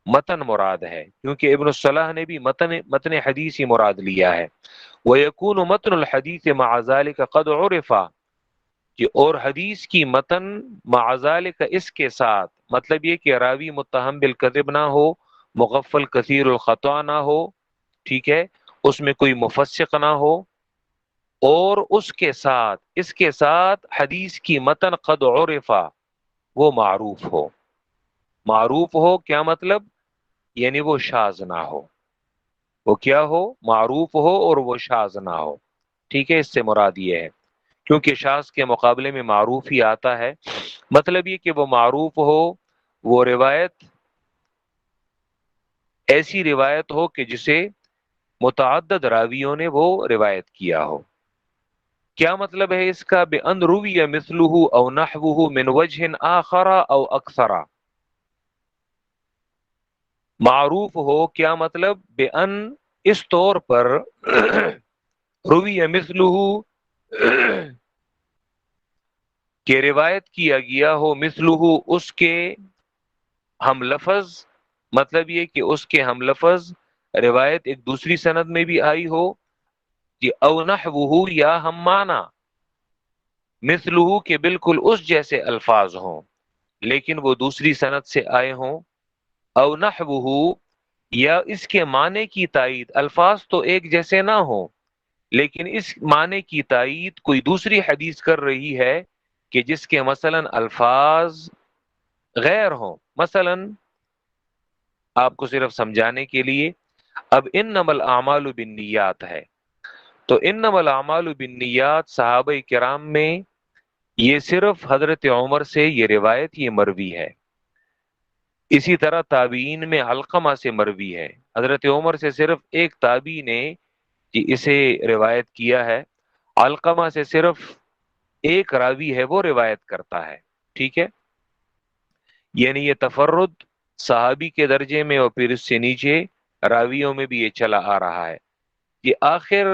متن مراد ہے، کیونکہ ابن الصلاح نے بھی متن حدیث ہی مراد لیا ہے۔ وَيَكُونُ مَتْنُ الْحَدِيثِ مَعَ ذَلِكَ قَدْ عُرِفَ، کہ اور حدیث کی متن مع ذلك اس کے ساتھ، مطلب یہ کہ راوی متہم بالکذب نہ ہو، مغفل کثیر الخطا نہ ہو، ٹھیک ہے، اس میں کوئی مفسق نہ ہو، اور اس کے ساتھ حدیث کی متن قد عرفا، وہ معروف ہو۔ معروف ہو کیا مطلب؟ یعنی وہ شاذ نہ ہو، وہ کیا ہو؟ معروف ہو اور وہ شاذ نہ ہو۔ ٹھیک ہے، اس سے مراد یہ ہے، کیونکہ شاذ کے مقابلے میں معروف ہی آتا ہے، مطلب یہ کہ وہ معروف ہو، وہ روایت ایسی روایت ہو کہ جسے متعدد راویوں نے وہ روایت کیا ہو۔ کیا مطلب ہے اس کا؟ بأن روی مثلہ او نحوہ من وجہ آخر او اکثر، معروف ہو کیا مطلب؟ بأن اس طور پر روی مثلہ کہ روایت کیا گیا ہو، مثلہ اس کے ہم لفظ، مطلب یہ کہ اس کے ہم لفظ روایت ایک دوسری سند میں بھی آئی ہو، کہ او نحوہ یا ہم معنی، مثلہ کہ بالکل اس جیسے الفاظ ہوں لیکن وہ دوسری سند سے آئے ہوں، او نحوہ یا اس کے معنی کی تائید، الفاظ تو ایک جیسے نہ ہوں لیکن اس معنی کی تائید کوئی دوسری حدیث کر رہی ہے کہ جس کے مثلا الفاظ غیر ہوں۔ مثلا آپ کو صرف سمجھانے کے لیے، اب انما الاعمال بالنیات ہے، تو انما الاعمال بالنیات صحابہ کرام میں یہ صرف حضرت عمر سے یہ روایت یہ مروی ہے، اسی طرح تابعین میں علقمہ سے مروی ہے، حضرت عمر سے صرف ایک تابعی نے جی اسے روایت کیا ہے، علقمہ سے صرف ایک راوی ہے وہ روایت کرتا ہے۔ ٹھیک ہے، یعنی یہ تفرد صحابی کے درجے میں اور پھر اس سے نیچے راویوں میں بھی یہ چلا آ رہا ہے۔ یہ آخر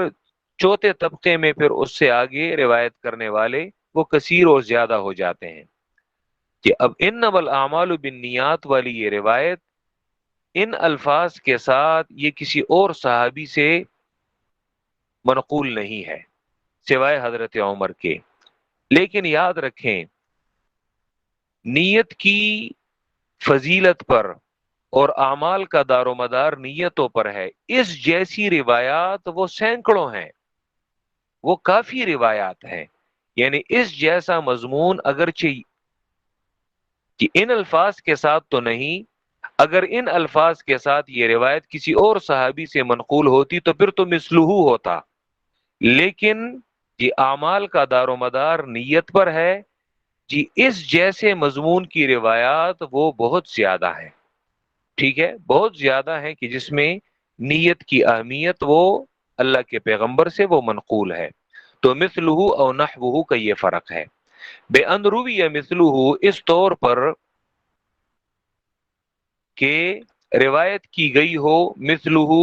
چوتھے طبقے میں پھر اس سے آگے روایت کرنے والے وہ کثیر اور زیادہ ہو جاتے ہیں کہ اب انما الاعمال بالنیات والی یہ روایت ان الفاظ کے ساتھ یہ کسی اور صحابی سے منقول نہیں ہے سوائے حضرت عمر کے. لیکن یاد رکھیں نیت کی فضیلت پر اور اعمال کا دار و مدار نیتوں پر ہے. اس جیسی روایات وہ سینکڑوں ہیں، وہ کافی روایات ہیں. یعنی اس جیسا مضمون اگرچہ کہ ان الفاظ کے ساتھ تو نہیں، اگر ان الفاظ کے ساتھ یہ روایت کسی اور صحابی سے منقول ہوتی تو پھر تو مثلہ ہوتا. لیکن یہ اعمال کا دار و مدار نیت پر ہے جی. اس جیسے مضمون کی روایات وہ بہت زیادہ ہیں، ٹھیک ہے، بہت زیادہ ہیں کہ جس میں نیت کی اہمیت وہ اللہ کے پیغمبر سے وہ منقول ہے. تو مثلہ او نحوہ کا یہ فرق ہے. بے ان روی مثلہ اس طور پر کہ روایت کی گئی ہو مثلہ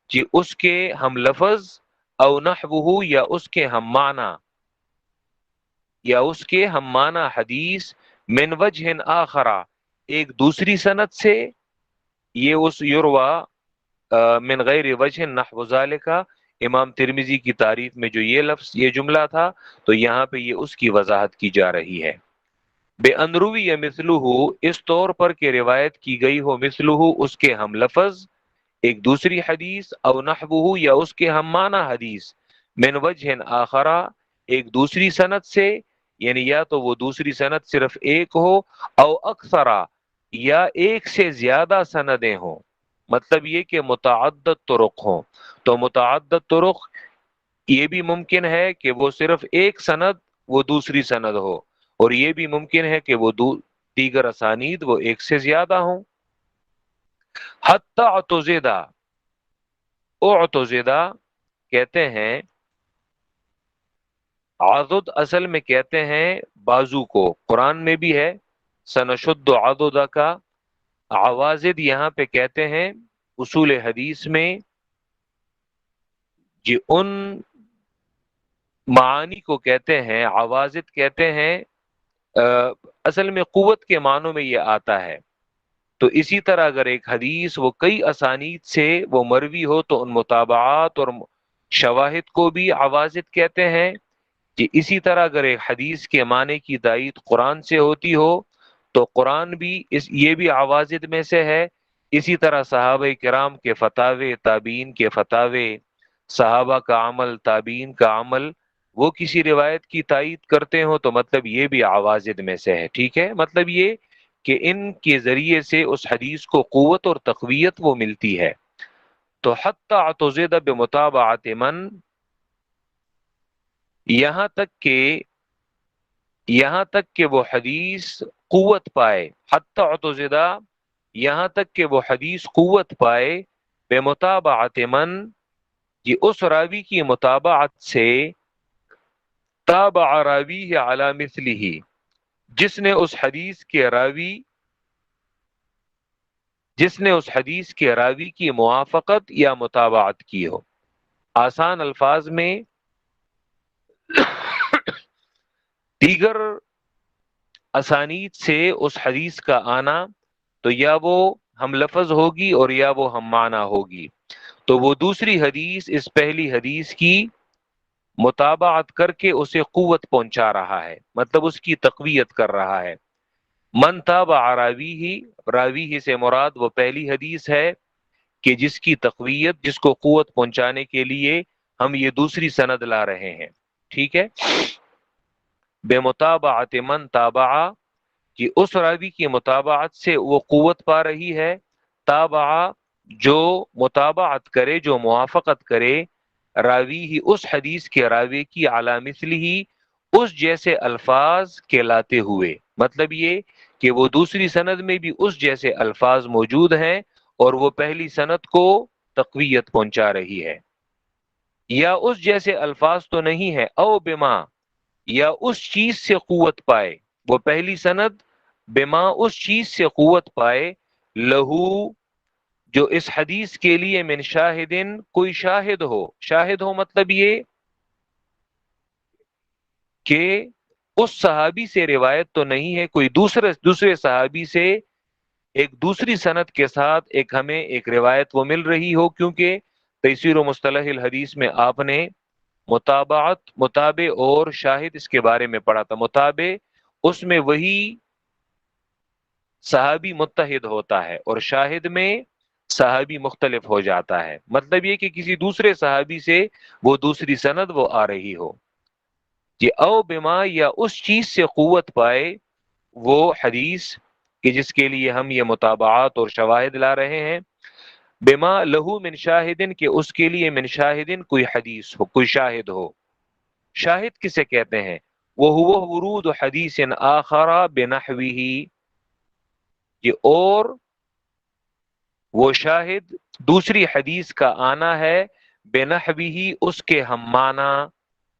کہ اس کے ہم لفظ او نحوہ یا اس کے ہم معنی یا اس کے ہم معنی حدیث من وجہ آخرہ ایک دوسری سند سے، یہ اس یروا من غیر وجہ نحو ذالک، امام ترمذی کی تعریف میں جو یہ لفظ یہ جملہ تھا تو یہاں پہ یہ اس کی وضاحت کی جا رہی ہے. بے اندروی یا مثلہ اس طور پر کہ روایت کی گئی ہو مثلہ اس کے ہم لفظ ایک دوسری حدیث او نحوہ یا اس کے ہم معنی حدیث من وجہ آخرہ ایک دوسری سند سے، یعنی یا تو وہ دوسری سند صرف ایک ہو او اکثرا یا ایک سے زیادہ سندیں ہوں. مطلب یہ کہ متعدد طرق ہوں. تو متعدد طرق یہ بھی ممکن ہے کہ وہ صرف ایک سند وہ دوسری سند ہو، اور یہ بھی ممکن ہے کہ وہ دیگر اسانید وہ ایک سے زیادہ ہوں. حتی اعتزدہ، اعتزدہ کہتے ہیں عضد اصل میں کہتے ہیں بازو کو، قرآن میں بھی ہے سنشد عضدہ کا. عوازد یہاں پہ کہتے ہیں اصول حدیث میں جی ان معانی کو کہتے ہیں عوازد کہتے ہیں اصل میں قوت کے معنوں میں یہ آتا ہے. تو اسی طرح اگر ایک حدیث وہ کئی اسانید سے وہ مروی ہو تو ان متابعات اور شواہد کو بھی عوازد کہتے ہیں. کہ اسی طرح اگر ایک حدیث کے معنی کی تائید قرآن سے ہوتی ہو تو قرآن بھی یہ بھی عوازد میں سے ہے. اسی طرح صحابہ کرام کے فتاوے، تابعین کے فتاوے، صحابہ کا عمل، تابعین کا عمل وہ کسی روایت کی تائید کرتے ہو تو مطلب یہ بھی عوازد میں سے ہے. ٹھیک ہے، مطلب یہ کہ ان کے ذریعے سے اس حدیث کو قوت اور تقویت وہ ملتی ہے. تو حتی اعتزد بمتابعت من، یہاں تک کہ وہ حدیث قوت پائے. حتی اعتزدہ یہاں تک کہ وہ حدیث قوت پائے بمتابعت من، یہ اس راوی کی متابعت سے تابع راوی علی مثلہ جس نے اس حدیث کے راوی کی موافقت یا متابعت کی ہو. آسان الفاظ میں دیگر اسانید سے اس حدیث کا آنا تو یا وہ ہم لفظ ہوگی اور یا وہ ہم معنی ہوگی. تو وہ دوسری حدیث اس پہلی حدیث کی متابعت کر کے اسے قوت پہنچا رہا ہے، مطلب اس کی تقویت کر رہا ہے. من تابع راوی سے مراد وہ پہلی حدیث ہے کہ جس کی تقویت، جس کو قوت پہنچانے کے لیے ہم یہ دوسری سند لا رہے ہیں. ٹھیک ہے، بے متابعت من تابع کہ اس راوی کی متابعت سے وہ قوت پا رہی ہے. تابع جو متابعت کرے، جو موافقت کرے، راوی ہی اس حدیث کے راوی کی علی مثلہ اس جیسے الفاظ کے لاتے ہوئے. مطلب یہ کہ وہ دوسری سند میں بھی اس جیسے الفاظ موجود ہیں اور وہ پہلی سند کو تقویت پہنچا رہی ہے. یا اس جیسے الفاظ تو نہیں ہے، او بما یا اس چیز سے قوت پائے، وہ پہلی سند بما اس چیز سے قوت پائے، لہو جو اس حدیث کے لیے من شاہدن کوئی شاہد ہو مطلب یہ کہ اس صحابی سے روایت تو نہیں ہے، کوئی دوسرے صحابی سے ایک دوسری سند کے ساتھ ہمیں ایک روایت وہ مل رہی ہو، کیونکہ تیسیر و مصطلح الحدیث میں آپ نے متابع اور شاہد اس کے بارے میں پڑھا تھا۔ متابع اس میں وہی صحابی متحد ہوتا ہے، اور شاہد میں صحابی مختلف ہو جاتا ہے، مطلب یہ کہ کسی دوسرے صحابی سے وہ دوسری سند وہ آ رہی ہو، یہ او بما یا اس چیز سے قوت پائے وہ حدیث کہ جس کے لیے ہم یہ متابعات اور شواہد لا رہے ہیں، بما لہو من شاہدن کہ اس کے لیے من شاہدن کوئی حدیث ہو، کوئی شاہد ہو۔ شاہد کسے کہتے ہیں؟ وہ ورود حدیث آخر بنحوہ، یہ اور وہ شاہد دوسری حدیث کا آنا ہے، بنحوہ اس کے ہم معنی،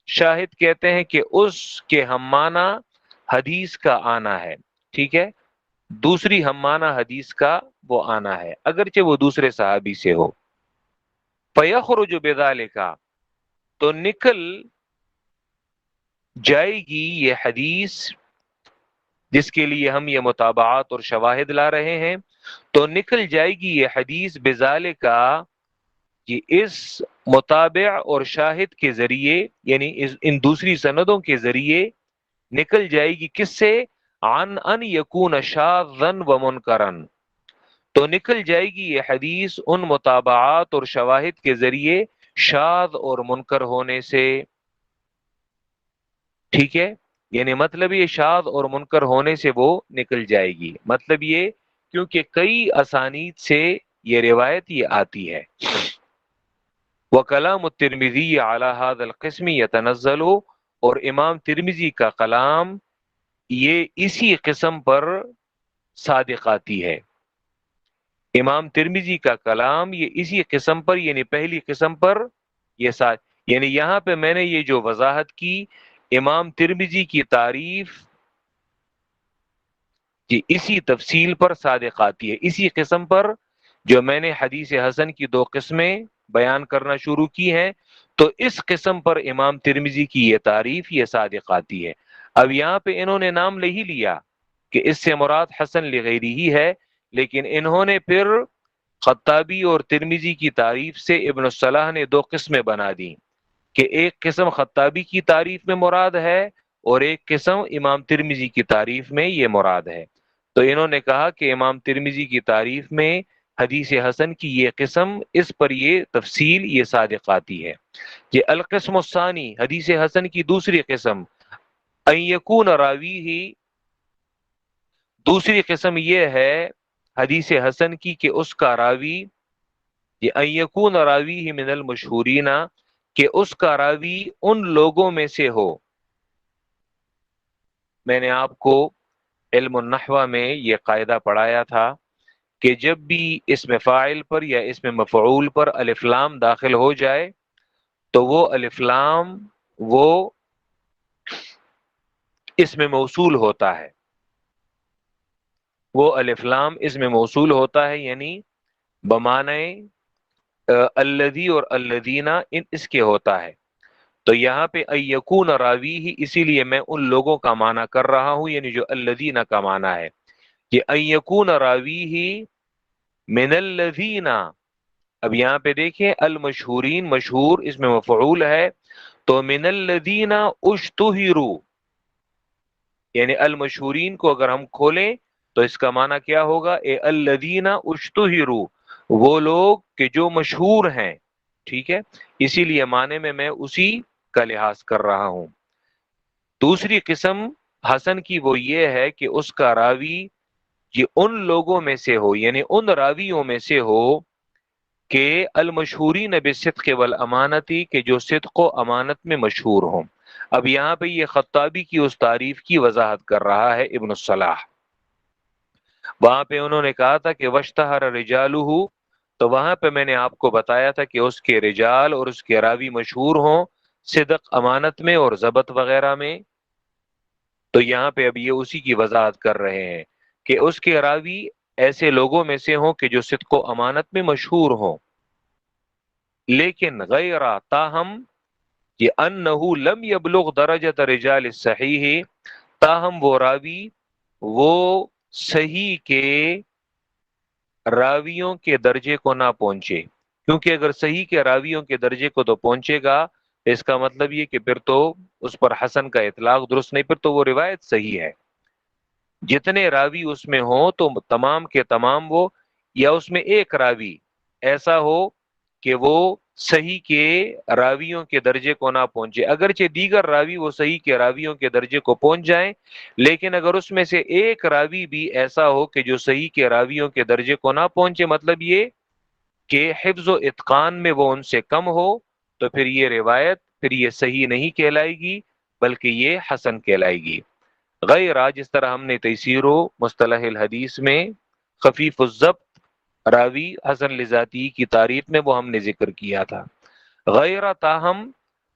شاہد کہتے ہیں کہ اس کے ہم معنی حدیث کا آنا ہے، ٹھیک ہے، دوسری ہم معنی حدیث کا وہ آنا ہے اگرچہ وہ دوسرے صحابی سے ہو۔ فیخرج بذالک تو نکل جائے گی یہ حدیث جس کے لیے ہم یہ متابعات اور شواہد لا رہے ہیں، تو نکل جائے گی یہ حدیث بذالک کہ اس متابع اور شاہد کے ذریعے، یعنی ان دوسری سندوں کے ذریعے نکل جائے گی، کس سے؟ عن ان یکون شاذا و منکرا، تو نکل جائے گی یہ حدیث ان متابعات اور شواہد کے ذریعے شاذ اور منکر ہونے سے، ٹھیک ہے، یعنی مطلب یہ شاذ اور منکر ہونے سے وہ نکل جائے گی، مطلب یہ کیونکہ کئی اسانید سے یہ روایت یہ آتی ہے۔ وکلام الترمذی علی ھذا القسم یتنزل، اور امام ترمذی کا کلام یہ اسی قسم پر صادق آتی ہے، امام ترمذی کا کلام یہ اسی قسم پر، یعنی پہلی قسم پر یہ یعنی یہاں پہ میں نے یہ جو وضاحت کی، امام ترمذی کی تعریف یہ اسی تفصیل پر صادق آتی ہے، اسی قسم پر جو میں نے حدیث حسن کی دو قسمیں بیان کرنا شروع کی ہیں، تو اس قسم پر امام ترمذی کی یہ تعریف یہ صادق آتی ہے۔ اب یہاں پہ انہوں نے نام لے ہی لیا کہ اس سے مراد حسن لغیری ہی ہے، لیکن انہوں نے پھر خطابی اور ترمذی کی تعریف سے ابن الصلاح نے دو قسمیں بنا دی کہ ایک قسم خطابی کی تعریف میں مراد ہے اور ایک قسم امام ترمذی کی تعریف میں یہ مراد ہے، تو انہوں نے کہا کہ امام ترمذی کی تعریف میں حدیث حسن کی یہ قسم، اس پر یہ تفصیل یہ صادق آتی ہے۔ یہ القسم الثانی حدیث حسن کی دوسری قسم، ان یکون راوی ہی، دوسری قسم یہ ہے حدیث حسن کی کہ اس کا راوی، یہ ان یکون راوی ہی من المشہورین، کہ اس کا راوی ان لوگوں میں سے ہو، میں نے آپ کو علم النحو میں یہ قاعدہ پڑھایا تھا کہ جب بھی اسم فاعل پر یا اسم مفعول پر الف لام داخل ہو جائے تو وہ الف لام وہ اسم موصول ہوتا ہے، وہ الف لام اسم موصول ہوتا ہے، یعنی بمعنی الذی اور الذین ان اس کے ہوتا ہے، تو یہاں پہ ان یکون راوی ہی، اسی لیے میں ان لوگوں کا معنی کر رہا ہوں، یعنی جو الذین کا معنی ہے، کہ ان یکون راوی ہی من الذین، اب یہاں پہ دیکھیں المشہورین مشہور اس میں مفعول ہے، تو من الذین اشتہروا، یعنی المشہورین کو اگر ہم کھولیں تو اس کا معنی کیا ہوگا؟ اے الذین اشتہروا، وہ لوگ کہ جو مشہور ہیں، ٹھیک ہے، اسی لیے معنی میں اسی کا لحاظ کر رہا ہوں۔ دوسری قسم حسن کی وہ یہ ہے کہ اس کا راوی یہ ان لوگوں میں سے ہو، یعنی ان راویوں میں سے ہو کہ المشہورین بالصدق والامانتی، کہ جو صدق و امانت میں مشہور ہوں۔ اب یہاں پہ یہ خطابی کی اس تعریف کی وضاحت کر رہا ہے ابن الصلاح، وہاں پہ انہوں نے کہا تھا کہ واشتہر رجالہ، تو وہاں پہ میں نے آپ کو بتایا تھا کہ اس کے رجال اور اس کے راوی مشہور ہوں صدق امانت میں اور ضبط وغیرہ میں، تو یہاں پہ اب یہ اسی کی وضاحت کر رہے ہیں کہ اس کے راوی ایسے لوگوں میں سے ہوں کہ جو صدق و امانت میں مشہور ہوں، لیکن غیر تاہم یہ انہ لم یبلغ درجۃ رجال الصحیح، تاہم وہ راوی وہ صحیح کے راویوں کے درجے کو نہ پہنچے، کیونکہ اگر صحیح کے راویوں کے درجے کو تو پہنچے گا، اس کا مطلب یہ کہ پھر تو اس پر حسن کا اطلاق درست نہیں، پھر تو وہ روایت صحیح ہے۔ جتنے راوی اس میں ہوں تو تمام کے تمام وہ، یا اس میں ایک راوی ایسا ہو کہ وہ صحیح کے راویوں کے درجے کو نہ پہنچے، اگرچہ دیگر راوی وہ صحیح کے راویوں کے درجے کو پہنچ جائیں، لیکن اگر اس میں سے ایک راوی بھی ایسا ہو کہ جو صحیح کے راویوں کے درجے کو نہ پہنچے، مطلب یہ کہ حفظ و اتقان میں وہ ان سے کم ہو، تو پھر یہ روایت پھر یہ صحیح نہیں کہلائے گی، بلکہ یہ حسن کہلائے گی۔ غیر جس طرح ہم نے تیسیر و مصطلح الحدیث میں خفیف الضبط راوی حسن لذاتی کی تعریف میں وہ ہم نے ذکر کیا تھا۔ غیر تاہم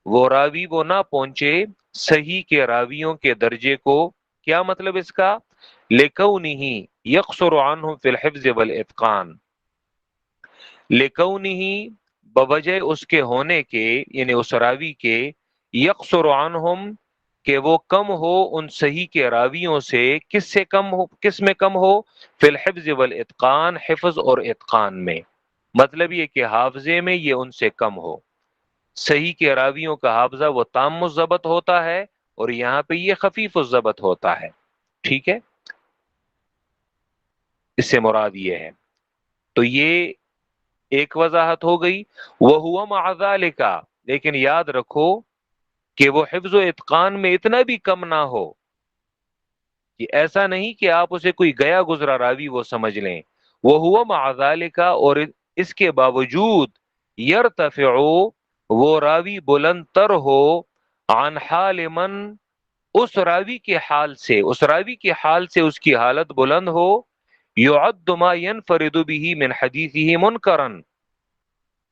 وہ راوی وہ نہ پہنچے صحیح کے راویوں کے درجے کو، کیا مطلب اس کا؟ لکونہ یقصر عنہ فی الحفظ والاتقان، لکونہ بوجہ اس کے ہونے کے، یعنی اس راوی کے، یقصر عنہم کہ وہ کم ہو ان صحیح کے راویوں سے، کس سے کم ہو، کس میں کم ہو؟ فی الحفظ والاتقان، حفظ اور اتقان میں، مطلب یہ کہ حافظے میں یہ ان سے کم ہو۔ صحیح کے راویوں کا حافظہ وہ تام الضبط ہوتا ہے، اور یہاں پہ یہ خفیف الضبط ہوتا ہے، ٹھیک ہے، اس سے مراد یہ ہے۔ تو یہ ایک وضاحت ہو گئی۔ وَهُوَ مَعَ ذَلِكَ، لیکن یاد رکھو کہ وہ حفظ و اتقان میں اتنا بھی کم نہ ہو کہ ایسا نہیں کہ آپ اسے کوئی گیا گزرا راوی وہ سمجھ لیں۔ وَهُوَ مَعَ ذَلِكَ، اور اس کے باوجود یرتفع وہ راوی بلند تر ہو، عن حال من اس راوی کے حال سے، اس راوی کے حال سے اس کی حالت بلند ہو، يعد ما ينفرد به من حدیثه منکرا،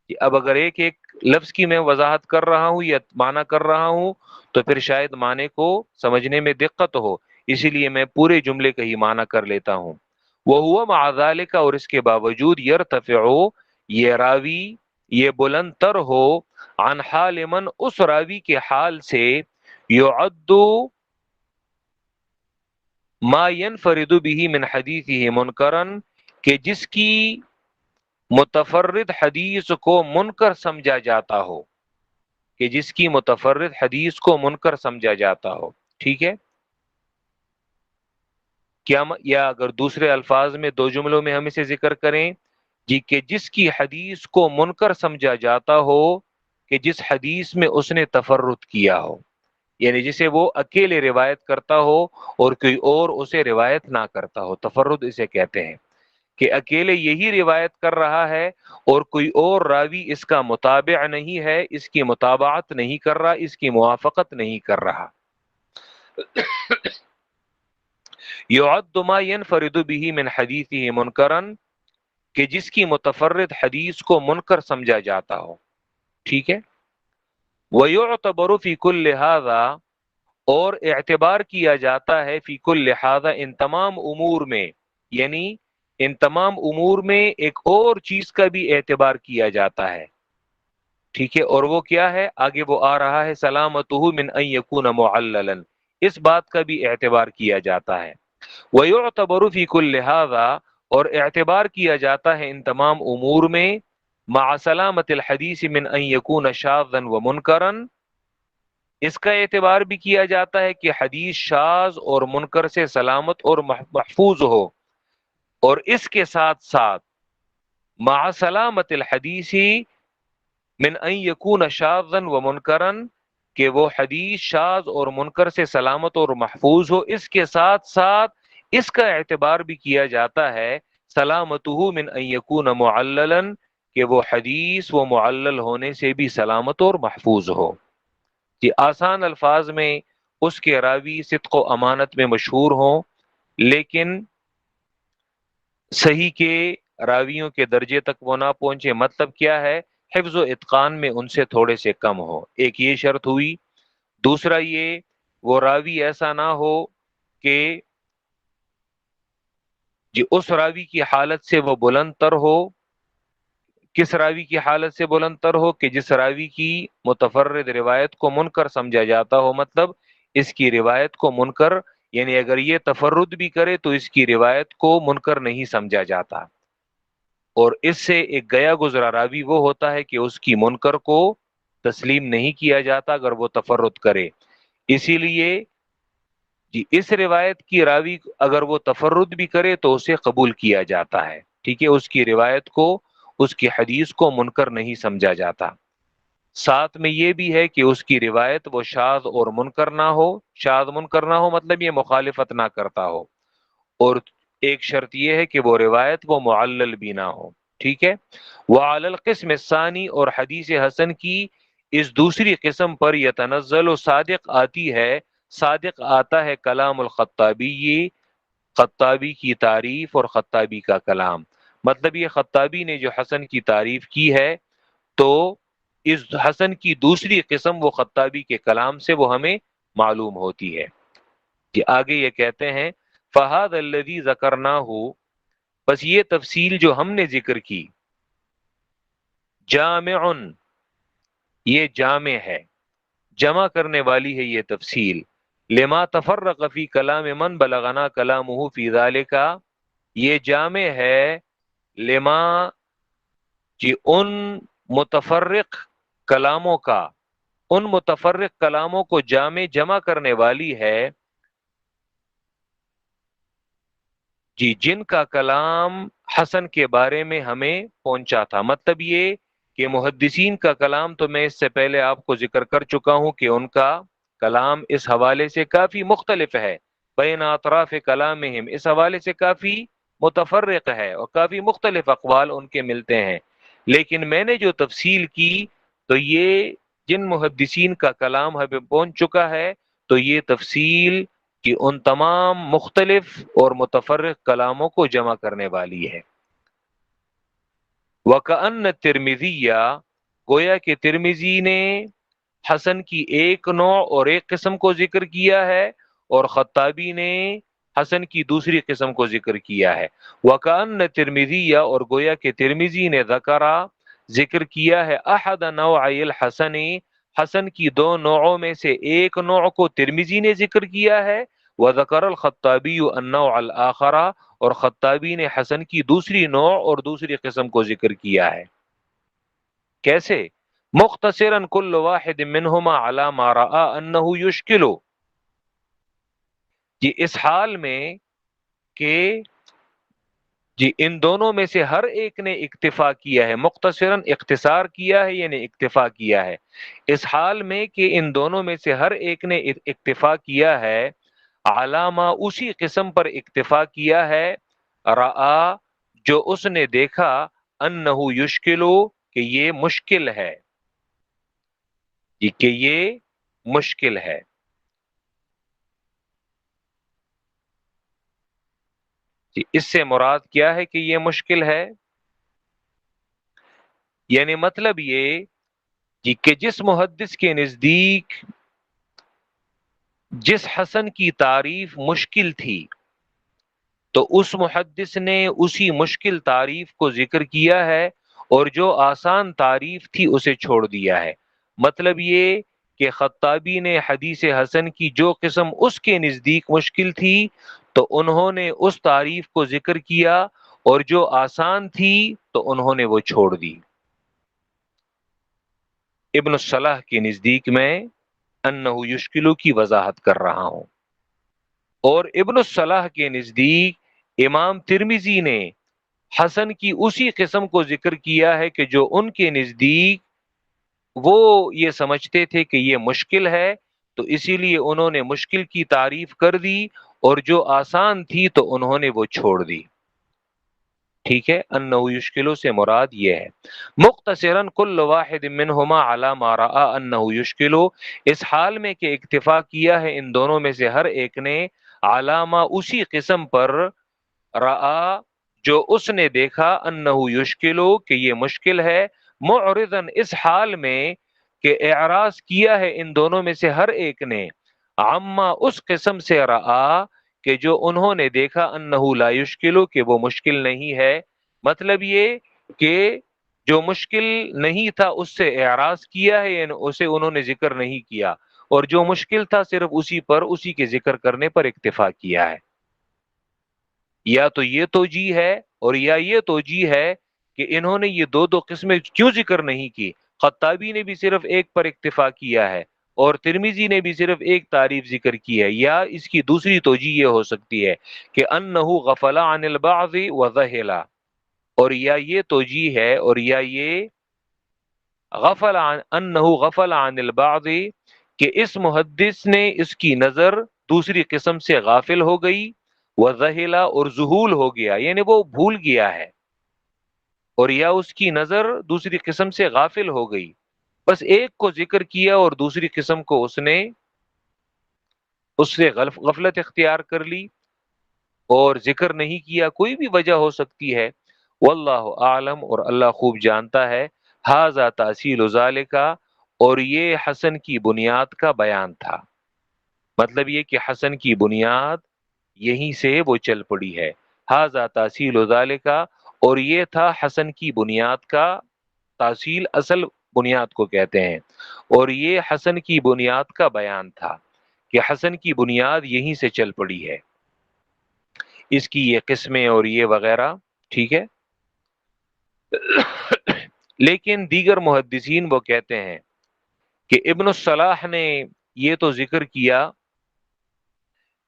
کہ اب اگر ایک ایک لفظ کی میں وضاحت کر رہا ہوں یا معنی کر رہا ہوں تو پھر شاید معنی کو سمجھنے میں دقت ہو، اسی لیے میں پورے جملے کا ہی معنی کر لیتا ہوں۔ وَهُوَ مَعَ ذَلِكَ، اور اس کے باوجود یرتفع یہ راوی یہ بلند تر ہو، عن حال من اس راوی کے حال سے، يعد ما ينفرد به من حدیثه منکرا، کہ جس کی متفرد حدیث کو منکر سمجھا جاتا ہو، کہ جس کی متفرد حدیث کو منکر سمجھا جاتا ہو، ٹھیک ہے، کیا یا اگر دوسرے الفاظ میں دو جملوں میں ہم اسے ذکر کریں جی، کہ جس کی حدیث کو منکر سمجھا جاتا ہو، کہ جس حدیث میں اس نے تفرد کیا ہو، یعنی جسے وہ اکیلے روایت کرتا ہو اور کوئی اور اسے روایت نہ کرتا ہو، تفرد اسے کہتے ہیں، کہ اکیلے یہی روایت کر رہا ہے اور کوئی اور راوی اس کا متابع نہیں ہے، اس کی متابعت نہیں کر رہا، اس کی موافقت نہیں کر رہا۔ يعد ما ينفرد به من حدیثه منکرا، کہ جس کی متفرد حدیث کو منکر سمجھا جاتا ہو، ٹھیک ہے۔ وَيُعْتَبَرُ فِي كُلِّ هَذَا، اور اعتبار کیا جاتا ہے فی کل لہذا ان تمام امور میں، یعنی ان تمام امور میں ایک اور چیز کا بھی اعتبار کیا جاتا ہے، ٹھیک ہے، اور وہ کیا ہے؟ آگے وہ آ رہا ہے، سلامتہ من ان یکون معللا، اس بات کا بھی اعتبار کیا جاتا ہے۔ وَيُعْتَبَرُ فِي كُلِّ هَذَا، اور اعتبار کیا جاتا ہے ان تمام امور میں، مع سلامت الحدیث من ان یکون شاذا ومنکرا، اس کا اعتبار بھی کیا جاتا ہے کہ حدیث شاذ اور منکر سے سلامت اور محفوظ ہو، اور اس کے ساتھ ساتھ مع سلامت الحدیث من ان یکون شاذا ومنکرا، کہ وہ حدیث شاذ اور منکر سے سلامت اور محفوظ ہو، اس کے ساتھ ساتھ اس کا اعتبار بھی کیا جاتا ہے سلامتہ من ان یکون معللا، کہ وہ حدیث وہ معلل ہونے سے بھی سلامت اور محفوظ ہو۔ کہ آسان الفاظ میں اس کے راوی صدق و امانت میں مشہور ہوں، لیکن صحیح کے راویوں کے درجے تک وہ نہ پہنچے، مطلب کیا ہے؟ حفظ و اتقان میں ان سے تھوڑے سے کم ہو، ایک یہ شرط ہوئی۔ دوسرا یہ وہ راوی ایسا نہ ہو کہ جی اس راوی کی حالت سے وہ بلند تر ہو، کس راوی کی حالت سے بلند تر ہو کہ جس راوی کی متفرد روایت کو منکر سمجھا جاتا ہو، مطلب اس کی روایت کو منکر، یعنی اگر یہ تفرد بھی کرے تو اس کی روایت کو منکر نہیں سمجھا جاتا، اور اس سے ایک گیا گزرا راوی وہ ہوتا ہے کہ اس کی منکر کو تسلیم نہیں کیا جاتا اگر وہ تفرد کرے، اسی لیے جی اس روایت کی راوی اگر وہ تفرد بھی کرے تو اسے قبول کیا جاتا ہے، ٹھیک ہے، اس کی روایت کو، اس کی حدیث کو منکر نہیں سمجھا جاتا۔ ساتھ میں یہ بھی ہے کہ اس کی روایت وہ شاذ اور منکر نہ ہو، شاذ منکر نہ ہو مطلب یہ مخالفت نہ کرتا ہو، اور ایک شرط یہ ہے کہ وہ روایت وہ معلل بھی نہ ہو، ٹھیک ہے۔ وعلی القسم الثانی، اور حدیث حسن کی اس دوسری قسم پر یتنزل صادق آتی ہے، صادق آتا ہے کلام الخطابی، خطابی کی تعریف اور خطابی کا کلام، مطلب یہ خطابی نے جو حسن کی تعریف کی ہے تو اس حسن کی دوسری قسم وہ خطابی کے کلام سے وہ ہمیں معلوم ہوتی ہے کہ آگے یہ کہتے ہیں فہد الذی ذکرناہ، بس یہ تفصیل جو ہم نے ذکر کی، جامع، یہ جامع ہے، جمع کرنے والی ہے یہ تفصیل، لما تفرق فی کلام من بلغنا کلامہ فی ذالک، یہ جامع ہے لما، جی ان متفرق کلاموں کا، ان متفرق کلاموں کو جمع کرنے والی ہے، جی جن کا کلام حسن کے بارے میں ہمیں پہنچا تھا، مطلب یہ کہ محدثین کا کلام تو میں اس سے پہلے آپ کو ذکر کر چکا ہوں کہ ان کا کلام اس حوالے سے کافی مختلف ہے، بین اطراف کلامہم، اس حوالے سے کافی متفرق ہے اور کافی مختلف اقوال ان کے ملتے ہیں، لیکن میں نے جو تفصیل کی تو یہ جن محدثین کا کلام ہمیں پہنچ چکا ہے تو یہ تفصیل کہ ان تمام مختلف اور متفرق کلاموں کو جمع کرنے والی ہے۔ وَكَأَنَّ التِّرْمِذِيَّ، گویا کہ ترمذی نے حسن کی ایک نوع اور ایک قسم کو ذکر کیا ہے اور خطابی نے حسن کی دوسری قسم کو ذکر کیا ہے۔ وَكَأَنَّ التِّرْمِذِيَّ، اور گویا کہ ترمذی نے ذکر کیا ہے احد نوعی الحسن، حسن کی دو نوعوں میں سے ایک نوع کو ترمذی نے ذکر کیا ہے، وَذَكَرَ الْخَطَّابِيُّ النَّوْعَ الْآخَرَ، اور خطابی نے حسن کی دوسری نوع اور دوسری قسم کو ذکر کیا ہے۔ کیسے؟ مختصراً کل واحد منہما علی ما رآ انہ یشکل، جی اس حال میں کہ جی ان دونوں میں سے ہر ایک نے اکتفا کیا ہے، مختصراً اختصار کیا ہے یعنی اکتفا کیا ہے، اس حال میں کہ ان دونوں میں سے ہر ایک نے اکتفا کیا ہے، علامہ اسی قسم پر اکتفا کیا ہے، رآ جو اس نے دیکھا، انہ یشکلو کہ یہ مشکل ہے، کہ یہ مشکل ہے۔ جی اس سے مراد کیا ہے کہ یہ مشکل ہے؟ یعنی مطلب یہ جی کہ جس محدث کے نزدیک جس حسن کی تعریف مشکل تھی تو اس محدث نے اسی مشکل تعریف کو ذکر کیا ہے اور جو آسان تعریف تھی اسے چھوڑ دیا ہے، مطلب یہ کہ خطابی نے حدیث حسن کی جو قسم اس کے نزدیک مشکل تھی تو انہوں نے اس تعریف کو ذکر کیا اور جو آسان تھی تو انہوں نے وہ چھوڑ دی۔ ابن الصلاح کے نزدیک میں انہ یشکلو کی وضاحت کر رہا ہوں، اور ابن الصلاح کے نزدیک امام ترمذی نے حسن کی اسی قسم کو ذکر کیا ہے کہ جو ان کے نزدیک وہ یہ سمجھتے تھے کہ یہ مشکل ہے تو اسی لیے انہوں نے مشکل کی تعریف کر دی اور جو آسان تھی تو انہوں نے وہ چھوڑ دی، ٹھیک ہے۔ انہ یشکلو سے مراد یہ ہے مختصراً کل واحد منہما علی ما رآ انہ یشکلو، اس حال میں کہ اکتفا کیا ہے ان دونوں میں سے ہر ایک نے علامہ اسی قسم پر، رآ جو اس نے دیکھا، انہ یشکلو کہ یہ مشکل ہے، معرضاً اس حال میں کہ اعراض کیا ہے ان دونوں میں سے ہر ایک نے، عما اس قسم سے رآ کہ جو انہوں نے دیکھا انہو لا یشکلو کہ وہ مشکل نہیں ہے، مطلب یہ کہ جو مشکل نہیں تھا اس سے اعراض کیا ہے، یعنی اسے انہوں نے ذکر نہیں کیا، اور جو مشکل تھا صرف اسی کے ذکر کرنے پر اکتفا کیا ہے۔ یا تو یہ توجیہ ہے، اور یا یہ توجیہ ہے کہ انہوں نے یہ دو دو قسمیں کیوں ذکر نہیں کی۔ خطابی نے بھی صرف ایک پر اکتفا کیا ہے، اور ترمذی نے بھی صرف ایک تعریف ذکر کی ہے۔ یا اس کی دوسری توجیہ یہ ہو سکتی ہے کہ انہو غفل عن البعض وذہل، اور یا یہ توجیہ ہے، اور یا یہ انہو غفل عن البعض کہ اس محدث نے اس کی نظر دوسری قسم سے غافل ہو گئی، وذہلا اور ذہول ہو گیا، یعنی وہ بھول گیا ہے، اور یا اس کی نظر دوسری قسم سے غافل ہو گئی، بس ایک کو ذکر کیا اور دوسری قسم کو اس سے غفلت اختیار کر لی اور ذکر نہیں کیا۔ کوئی بھی وجہ ہو سکتی ہے، واللہ اعلم، اور اللہ خوب جانتا ہے۔ ھذا تأصیل ذالک، اور یہ حسن کی بنیاد کا بیان تھا، مطلب یہ کہ حسن کی بنیاد یہیں سے وہ چل پڑی ہے۔ ھذا تأصیل ذالک، اور یہ تھا حسن کی بنیاد کا، تأصیل اصل بنیاد کو کہتے ہیں، اور یہ حسن کی بنیاد کا بیان تھا کہ حسن کی بنیاد یہیں سے چل پڑی ہے، اس کی یہ قسمیں اور یہ وغیرہ، ٹھیک ہے۔ لیکن دیگر محدثین وہ کہتے ہیں کہ ابن الصلاح نے یہ تو ذکر کیا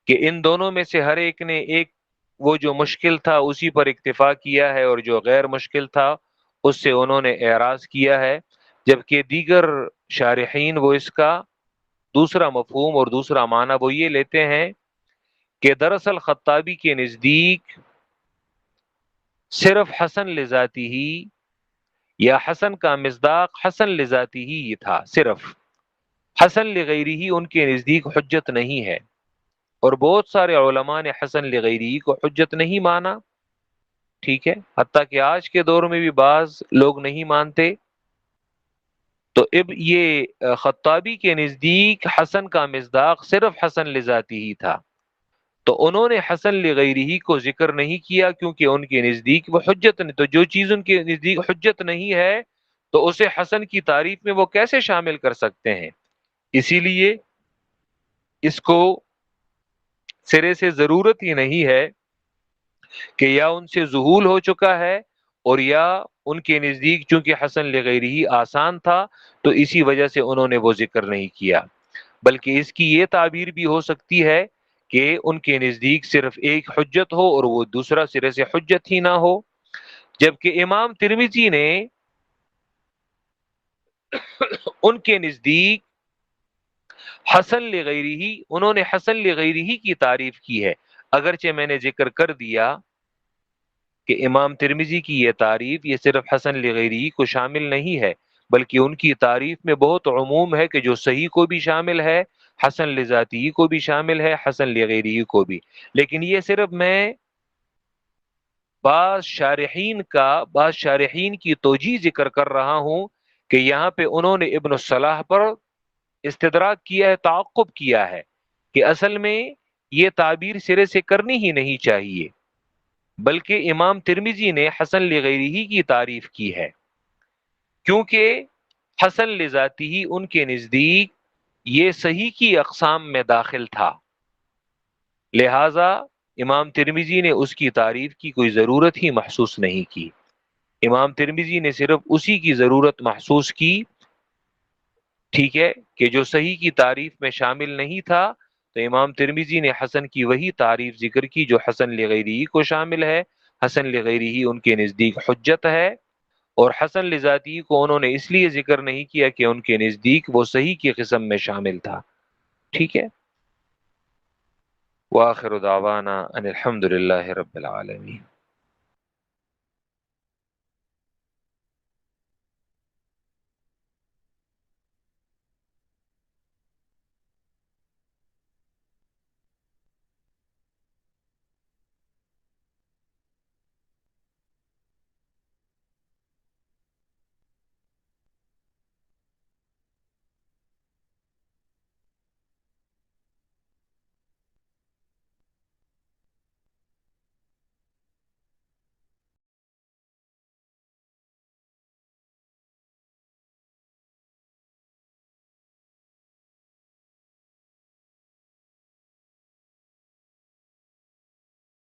کہ ان دونوں میں سے ہر ایک نے ایک، وہ جو مشکل تھا اسی پر اکتفا کیا ہے، اور جو غیر مشکل تھا اس سے انہوں نے اعراض کیا ہے، جبکہ دیگر شارحین وہ اس کا دوسرا مفہوم اور دوسرا معنی وہ یہ لیتے ہیں کہ دراصل خطابی کے نزدیک صرف حسن لذاتی ہی، یا حسن کا مصداق حسن لذاتی ہی یہ تھا، صرف حسن لغیری ہی ان کے نزدیک حجت نہیں ہے، اور بہت سارے علماء نے حسن لغیری کو حجت نہیں مانا، ٹھیک ہے، حتیٰ کہ آج کے دور میں بھی بعض لوگ نہیں مانتے۔ تو اب یہ خطابی کے نزدیک حسن کا مصداق صرف حسن لذاتی ہی تھا، تو انہوں نے حسن لغیرہ کو ذکر نہیں کیا کیونکہ ان کے نزدیک وہ حجت نہیں، تو جو چیز ان کے نزدیک حجت نہیں ہے تو اسے حسن کی تعریف میں وہ کیسے شامل کر سکتے ہیں؟ اسی لیے اس کو سرے سے ضرورت ہی نہیں ہے کہ یا ان سے ذہول ہو چکا ہے، اور یا ان کے نزدیک چونکہ حسن لغیرہ آسان تھا تو اسی وجہ سے انہوں نے وہ ذکر نہیں کیا، بلکہ اس کی یہ تعبیر بھی ہو سکتی ہے کہ ان کے نزدیک صرف ایک حجت ہو اور وہ دوسرا سرے سے حجت ہی نہ ہو۔ جبکہ امام ترمذی نے ان کے نزدیک حسن لغیرہ، انہوں نے حسن لغیرہ کی تعریف کی ہے، اگرچہ میں نے ذکر کر دیا کہ امام ترمذی کی یہ تعریف یہ صرف حسن لغیرہ کو شامل نہیں ہے، بلکہ ان کی تعریف میں بہت عموم ہے کہ جو صحیح کو بھی شامل ہے، حسن لذاتی کو بھی شامل ہے، حسن لغیرہ کو بھی۔ لیکن یہ صرف میں بعض شارحین کی توجیہ ذکر کر رہا ہوں کہ یہاں پہ انہوں نے ابن الصلاح پر استدراک کیا ہے، تعقب کیا ہے کہ اصل میں یہ تعبیر سرے سے کرنی ہی نہیں چاہیے، بلکہ امام ترمذی نے حسن لغیرہ کی تعریف کی ہے، کیونکہ حسن لذاتی ان کے نزدیک یہ صحیح کی اقسام میں داخل تھا، لہذا امام ترمذی نے اس کی تعریف کی کوئی ضرورت ہی محسوس نہیں کی۔ امام ترمذی نے صرف اسی کی ضرورت محسوس کی، ٹھیک ہے، کہ جو صحیح کی تعریف میں شامل نہیں تھا، تو امام ترمذی نے حسن کی وہی تعریف ذکر کی جو حسن لغیرہ کو شامل ہے، حسن لغیرہ ان کے نزدیک حجت ہے، اور حسن لذاتی کو انہوں نے اس لیے ذکر نہیں کیا کہ ان کے نزدیک وہ صحیح کی قسم میں شامل تھا، ٹھیک ہے۔ وآخر دعوانا ان الحمد للہ رب العالمین۔